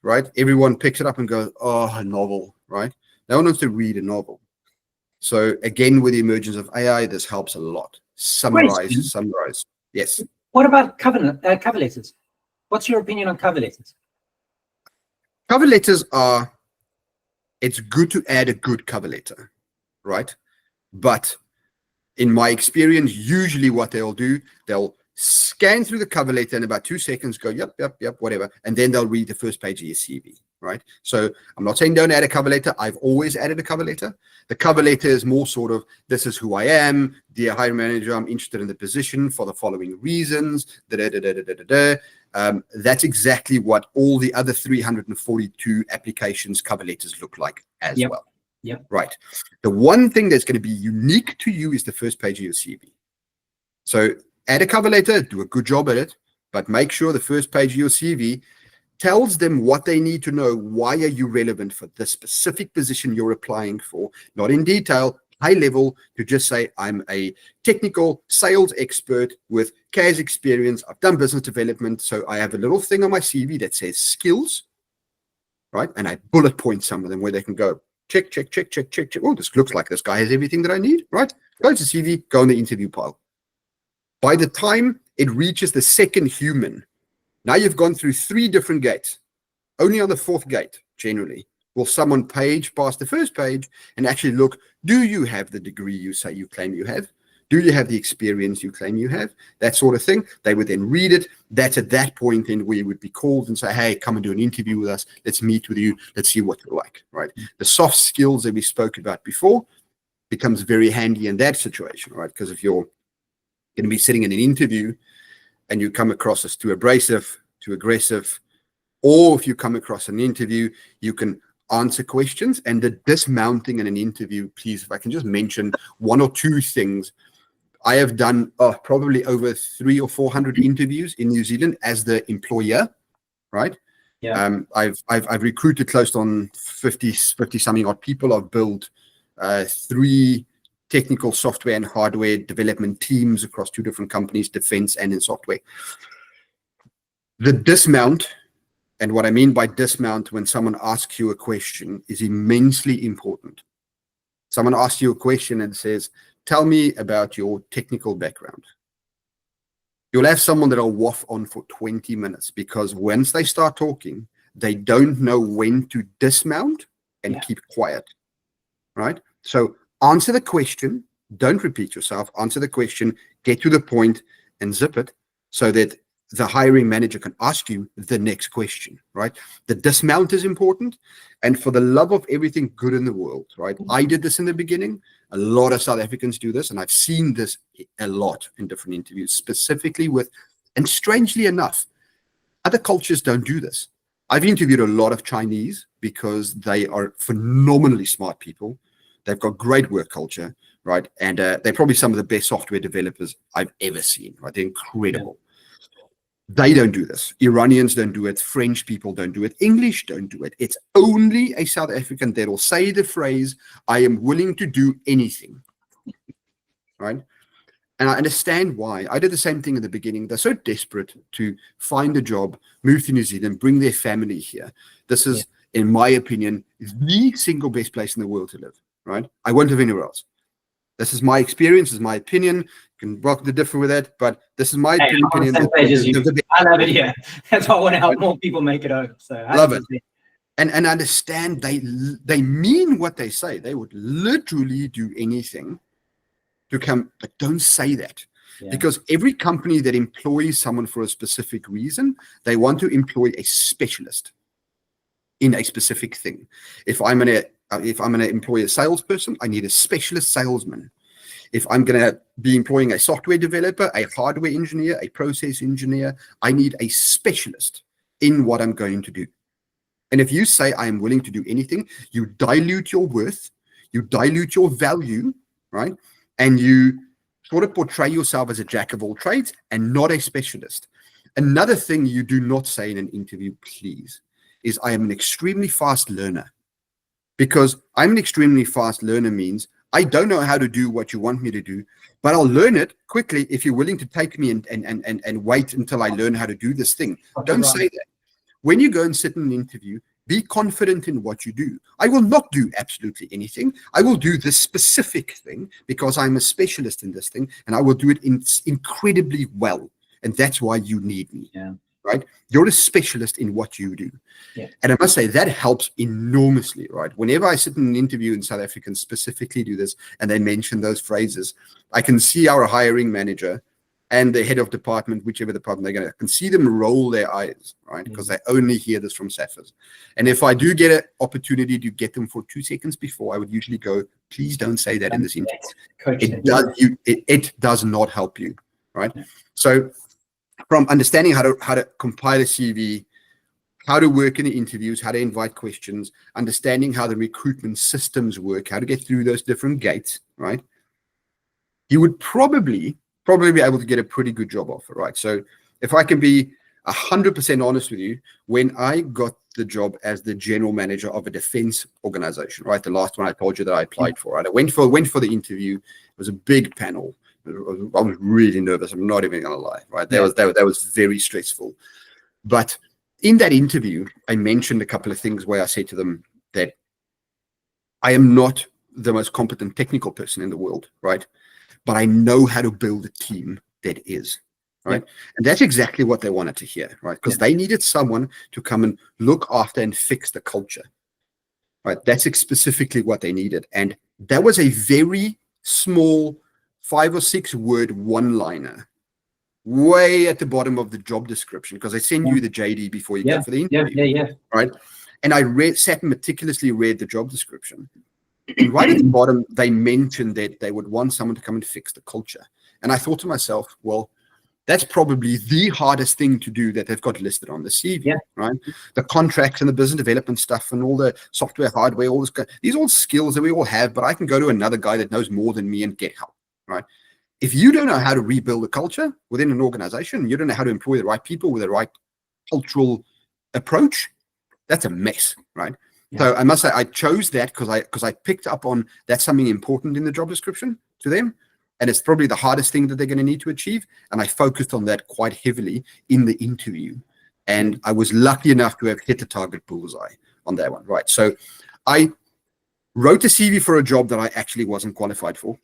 right? Everyone picks it up and goes, oh, a novel, right? No one wants to read a novel. So again, with the emergence of AI, this helps a lot. Summarize. Yes. What about cover letters? What's your opinion on cover letters? Cover letters it's good to add a good cover letter, right? But in my experience, usually what they'll do, they'll scan through the cover letter in about 2 seconds, go, yep, whatever. And then they'll read the first page of your CV, right? So I'm not saying don't add a cover letter. I've always added a cover letter. The cover letter is more sort of, this is who I am. Dear hiring manager, I'm interested in the position for the following reasons. That's exactly what all the other 342 applications cover letters look like as well. Right. The one thing that's going to be unique to you is the first page of your CV. So add a cover letter, do a good job at it, but make sure the first page of your CV tells them what they need to know. Why are you relevant for the specific position you're applying for? Not in detail, high level, to just say, I'm a technical sales expert with CAS experience. I've done business development. So I have a little thing on my CV that says skills, right? And I bullet point some of them where they can go, check. Oh, this looks like this guy has everything that I need, right? Go to CV, go on the interview pile. By the time it reaches the second human, now you've gone through 3 different gates. Only on the 4th gate, generally, will someone page past the first page and actually look, do you have the degree you say you claim you have? Do you have the experience you claim you have? That sort of thing. They would then read it. That's at that point in where you would be called and say, hey, come and do an interview with us. Let's meet with you. Let's see what you're like, right? The soft skills that we spoke about before, becomes very handy in that situation, right? Because if you're going to be sitting in an interview and you come across as too abrasive, too aggressive, or if you come across an interview, you can answer questions. And the dismounting in an interview, please, if I can just mention one or two things. I have done probably over 300 or 400 interviews in New Zealand as the employer, right? Yeah. I've recruited close on 50 something odd people. I've built 3 technical software and hardware development teams across 2 different companies, defense and in software. The dismount, and what I mean by dismount when someone asks you a question, is immensely important. Someone asks you a question and says, tell me about your technical background. You'll have someone that'll waff on for 20 minutes because once they start talking, they don't know when to dismount and keep quiet, right? So answer the question, don't repeat yourself, answer the question, get to the point and zip it so that the hiring manager can ask you the next question, right? The dismount is important. And for the love of everything good in the world, right? I did this in the beginning. A lot of South Africans do this, and I've seen this a lot in different interviews, specifically with, and strangely enough, other cultures don't do this. I've interviewed a lot of Chinese because they are phenomenally smart people. They've got great work culture, right? And they're probably some of the best software developers I've ever seen, right? They're incredible. They don't do this. Iranians don't do it. French people don't do it. English don't do it. It's only a South African that will say the phrase, I am willing to do anything, right? And I understand why. I did the same thing in the beginning. They're so desperate to find a job, move to New Zealand, bring their family here. This is, in my opinion, the single best place in the world to live, right? I won't live anywhere else. This is my experience, this is my opinion. You can welcome to differ with that, but this is my opinion. I love it here. That's why I want to help more people make it over. So I love it. And understand they mean what they say. They would literally do anything to come, but don't say that. Because every company that employs someone for a specific reason, they want to employ a specialist in a specific thing. If I'm going to employ a salesperson, I need a specialist salesman. If I'm going to be employing a software developer, a hardware engineer, a process engineer, I need a specialist in what I'm going to do. And if you say I am willing to do anything, you dilute your worth, you dilute your value, right? And you sort of portray yourself as a jack of all trades and not a specialist. Another thing you do not say in an interview, please, is I am an extremely fast learner. Because I'm an extremely fast learner means I don't know how to do what you want me to do, but I'll learn it quickly if you're willing to take me and wait until I learn how to do this thing. Don't say that. When you go and sit in an interview, be confident in what you do. I will not do absolutely anything. I will do this specific thing because I'm a specialist in this thing, and I will do it incredibly well. And that's why you need me. Right? You're a specialist in what you do. And I must say that helps enormously, right? Whenever I sit in an interview in South Africans specifically do this and they mention those phrases, I can see our hiring manager and the head of department, whichever department they're going to, I can see them roll their eyes, right? Because they only hear this from Sapphirs. And if I do get an opportunity to get them for 2 seconds before, I would usually go, please don't say that in this interview. It does not help you, right? So from understanding how to compile a CV, how to work in the interviews, how to invite questions, understanding how the recruitment systems work, how to get through those different gates, right? You would probably be able to get a pretty good job offer, right? So if I can be 100% honest with you, when I got the job as the general manager of a defense organization, right? The last one I told you that I applied for, right? I went for the interview. It was a big panel. I was really nervous. I'm not even going to lie, right? That was very stressful. But in that interview, I mentioned a couple of things where I said to them that I am not the most competent technical person in the world, right? But I know how to build a team that is, right? And that's exactly what they wanted to hear, right? Because they needed someone to come and look after and fix the culture, right? That's specifically what they needed. And that was a very small 5 or 6 word one-liner way at the bottom of the job description, because I send you the JD before you go for the interview, right? And I sat and meticulously read the job description. And right at the bottom, they mentioned that they would want someone to come and fix the culture. And I thought to myself, well, that's probably the hardest thing to do that they've got listed on the CV, right? The contracts and the business development stuff and all the software, hardware, all this. These are all skills that we all have, but I can go to another guy that knows more than me and get help, right? If you don't know how to rebuild a culture within an organization, you don't know how to employ the right people with the right cultural approach, that's a mess, right? So I must say I chose that because I picked up on that's something important in the job description to them. And it's probably the hardest thing that they're going to need to achieve. And I focused on that quite heavily in the interview. And I was lucky enough to have hit the target bullseye on that one, right? So I wrote a CV for a job that I actually wasn't qualified for.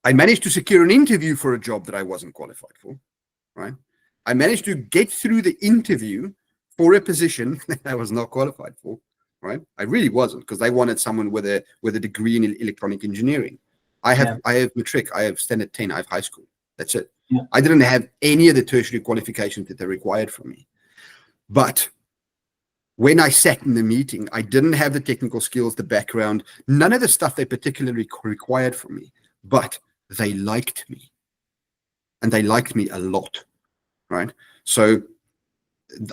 I managed to secure an interview for a job that I wasn't qualified for, right? I managed to get through the interview for a position that I was not qualified for, right? I really wasn't, because they wanted someone with a degree in electronic engineering. I have matric, I have standard 10, I have high school. That's it. I didn't have any of the tertiary qualifications that they required from me. But when I sat in the meeting, I didn't have the technical skills, the background, none of the stuff they particularly required from me. But they liked me. And they liked me a lot, right? So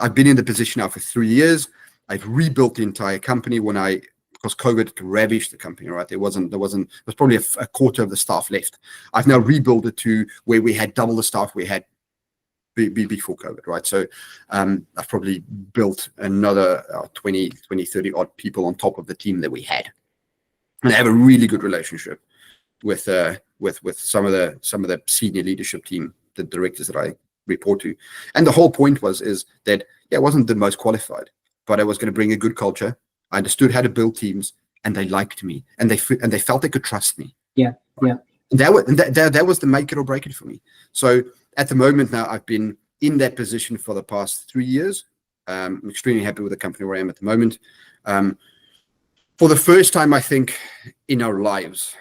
I've been in the position now for 3 years. I've rebuilt the entire company because COVID ravaged the company, right? There was probably a quarter of the staff left. I've now rebuilt it to where we had double the staff we had before COVID, right? So I've probably built another 20, 30 odd people on top of the team that we had. And I have a really good relationship with some of the senior leadership team, the directors that I report to. And the whole point is that I wasn't the most qualified, but I was going to bring a good culture. I understood how to build teams, and they liked me, and they felt they could trust me. And that was the make it or break it for me. So at the moment now, I've been in that position for the past 3 years. I'm extremely happy with the company where I am at the moment. For the first time, I think, in our lives,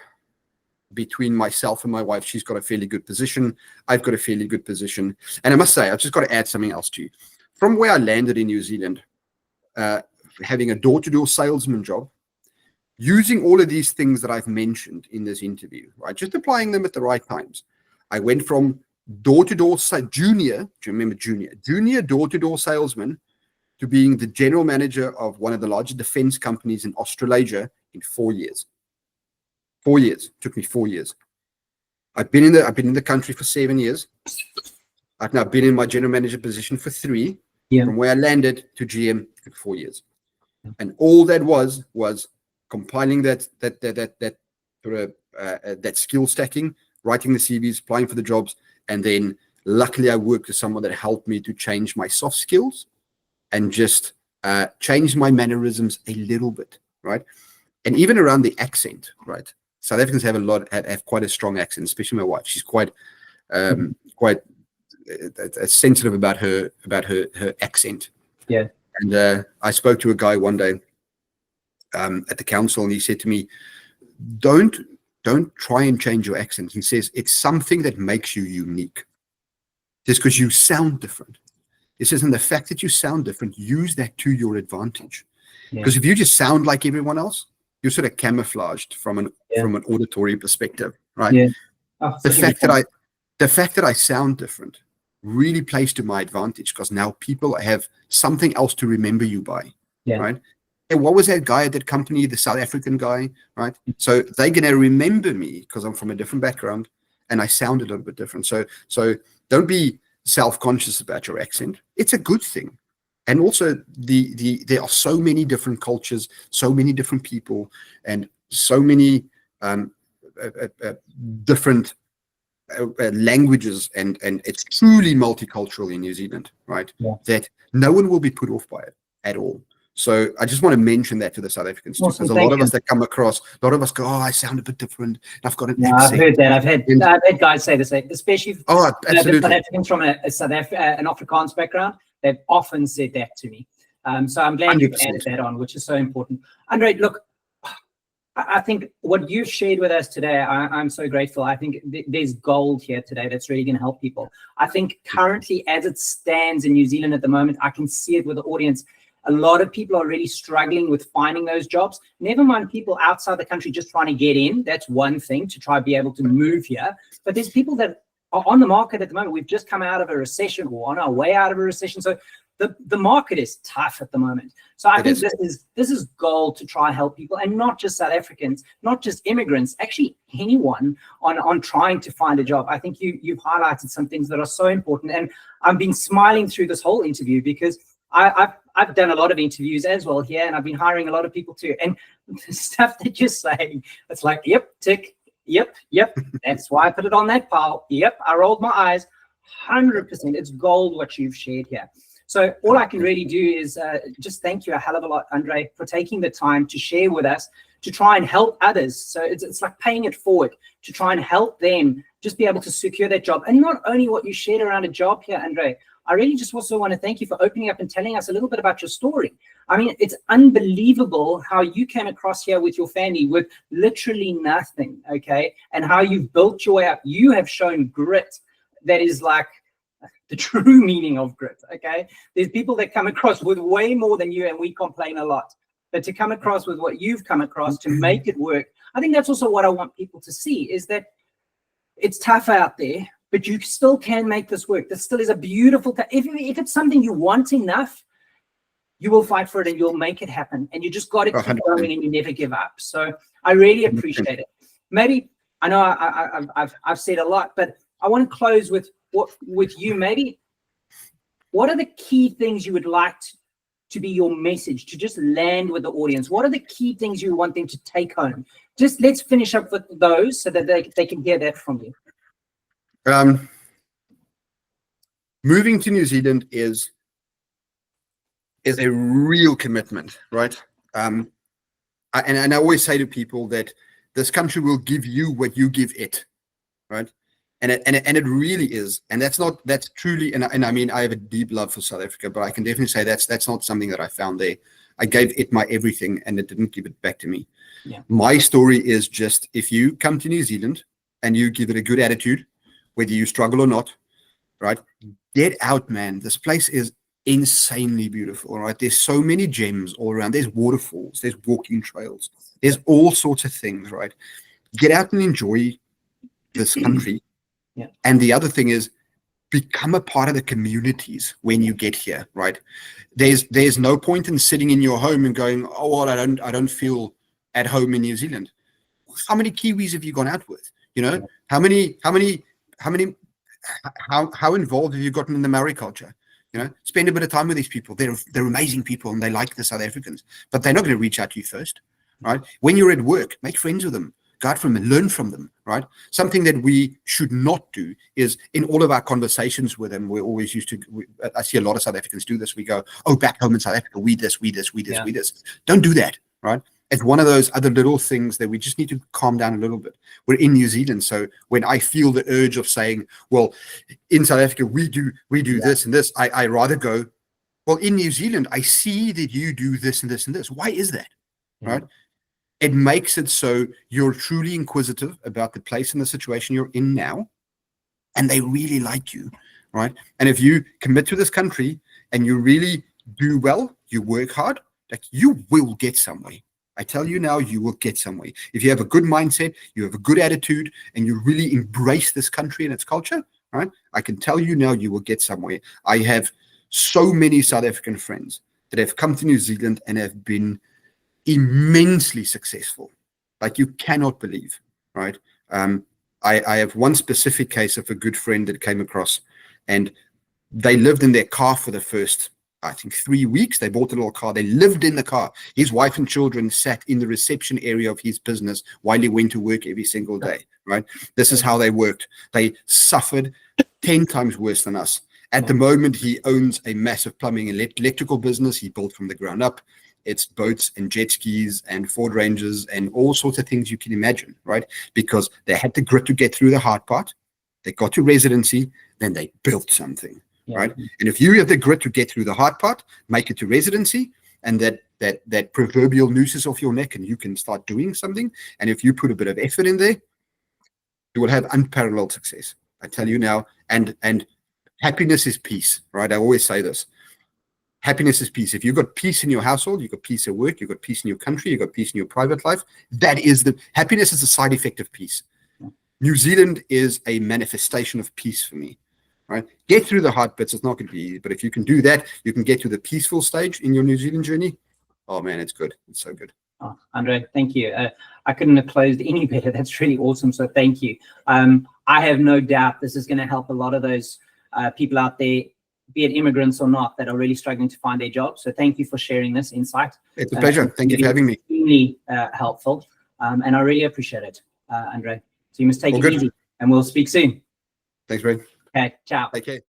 between myself and my wife, she's got a fairly good position. I've got a fairly good position. And I must say, I've just got to add something else to you. From where I landed in New Zealand, having a door-to-door salesman job, using all of these things that I've mentioned in this interview, right? Just applying them at the right times. I went from door-to-door junior, do you remember junior door-to-door salesman to being the general manager of one of the largest defense companies in Australasia in 4 years. 4 years. It took me 4 years. I've been in the country for 7 years. I've now been in my general manager position for 3. From where I landed to GM in 4 years. And all that was compiling that skill stacking, writing the CVs, applying for the jobs, and then luckily I worked with someone that helped me to change my soft skills and just change my mannerisms a little bit, right? And even around the accent, right? South Africans have quite a strong accent, especially my wife. She's quite sensitive about her accent. And I spoke to a guy one day at the council, and he said to me, don't try and change your accent. He says it's something that makes you unique, just because you sound different. He says, and the fact that you sound different, use that to your advantage. Because if you just sound like everyone else, you're sort of camouflaged from an auditory perspective, right? The fact that I sound different really plays to my advantage, because now people have something else to remember you by, right? And what was that guy at that company, the South African guy, right? So they're going to remember me because I'm from a different background and I sound a little bit different. So don't be self-conscious about your accent. It's a good thing. And also there are so many different cultures, so many different people, and so many different languages, and it's truly multicultural in New Zealand, right? That no one will be put off by it at all. So I just want to mention that to the South Africans too, because a lot of us that come across, a lot of us go, I sound a bit different. I've got an accent. I've heard that. I've had guys say the same, especially absolutely. The South Africans from an Afrikaans background. They've often said that to me. So I'm glad you've added that on, which is so important. Andre, look, I think what you've shared with us today, I'm so grateful. I think there's gold here today that's really going to help people. I think currently, as it stands in New Zealand at the moment, I can see it with the audience. A lot of people are really struggling with finding those jobs. Never mind people outside the country just trying to get in. That's one thing, to try to be able to move here. But there's people that are on the market at the moment. We've just come out of a recession, or on our way out of a recession. So the market is tough at the moment. So I think this is gold to try and help people, and not just South Africans, not just immigrants, actually anyone on trying to find a job. I think you've highlighted some things that are so important, and I've been smiling through this whole interview because I've done a lot of interviews as well here, and I've been hiring a lot of people too. And the stuff that you're saying, it's like, yep, tick, yep, that's why I put it on that pile. Yep, I rolled my eyes. 100%, it's gold what you've shared here. So all I can really do is just thank you a hell of a lot, Andre, for taking the time to share with us, to try and help others. So it's like paying it forward, to try and help them just be able to secure that job. And not only what you shared around a job here, Andre, I really just also want to thank you for opening up and telling us a little bit about your story. I mean, it's unbelievable how you came across here with your family with literally nothing, okay? And how you've built your way up. You have shown grit that is like the true meaning of grit, okay? There's people that come across with way more than you, and we complain a lot. But to come across with what you've come across to make it work, I think that's also what I want people to see, is that it's tough out there, but you still can make this work. This still is a beautiful, if it's something you want enough, you will fight for it and you'll make it happen. And you just got to keep 100%. going, and you never give up. So I really appreciate it. Maybe, I know I've said a lot, but I want to close with you. Maybe, what are the key things you would like to be your message, to just land with the audience? What are the key things you want them to take home? Just let's finish up with those so that they can hear that from you. Moving to New Zealand is a real commitment, right? And I always say to people that this country will give you what you give it, right? And it really is. And that's truly, and I mean, I have a deep love for South Africa, but I can definitely say that's not something that I found there. I gave it my everything, and it didn't give it back to me. Yeah. My story is just, if you come to New Zealand and you give it a good attitude, whether you struggle or not, right? Get out, man. This place is insanely beautiful, right? There's so many gems all around. There's waterfalls, there's walking trails, there's all sorts of things, right? Get out and enjoy this country. Yeah. And the other thing is, become a part of the communities when you get here, right? There's no point in sitting in your home and going, oh, well, I don't feel at home in New Zealand. How many Kiwis have you gone out with? You know, yeah. How involved have you gotten in the Maori culture? You know, spend a bit of time with these people. They're amazing people, and they like the South Africans, but they're not going to reach out to you first, right? When you're at work, make friends with them. Go out from them, learn from them, right? Something that we should not do is, in all of our conversations with them, we're always used to, I see a lot of South Africans do this. We go, oh, back home in South Africa, we this. Don't do that, right? It's one of those other little things that we just need to calm down a little bit. We're in New Zealand, so when I feel the urge of saying, well, in South Africa, we do this and this, I rather go, well, in New Zealand, I see that you do this and this and this. Why is that, right? It makes it so you're truly inquisitive about the place and the situation you're in now, and they really like you, right? And if you commit to this country and you really do well, you work hard, like, you will get somewhere. I tell you now, you will get somewhere. If you have a good mindset, you have a good attitude, and you really embrace this country and its culture, right? I can tell you now, you will get somewhere. I have so many South African friends that have come to New Zealand and have been immensely successful, like you cannot believe, right? I have one specific case of a good friend that came across, and they lived in their car for the first, I think, 3 weeks. They bought a little car. They lived in the car. His wife and children sat in the reception area of his business while he went to work every single day, right? This is how they worked. They suffered 10 times worse than us. At the moment, he owns a massive plumbing and electrical business he built from the ground up. It's boats and jet skis and Ford Rangers and all sorts of things you can imagine, right? Because they had the grit to get through the hard part. They got to residency, then they built something, right? And if you have the grit to get through the hard part, make it to residency, and that proverbial noose is off your neck and you can start doing something. And if you put a bit of effort in there, you will have unparalleled success. I tell you now, and happiness is peace, right? I always say this. happiness is peace. If you've got peace in your household, you've got peace at work, you've got peace in your country, you've got peace in your private life. That is the happiness is a side effect of peace. New Zealand is a manifestation of peace for me. Right? Get through the hard bits. It's not going to be easy, but if you can do that, you can get to the peaceful stage in your New Zealand journey. Oh man, it's good. It's so good. Oh, Andre, thank you. I couldn't have closed any better. That's really awesome. So thank you. I have no doubt this is going to help a lot of those people out there, be it immigrants or not, that are really struggling to find their jobs. So thank you for sharing this insight. It's a pleasure. Thank you for having me. Extremely helpful. And I really appreciate it, Andre. So you must take it easy, and we'll speak soon. Thanks, Brad. Okay, ciao. Take care.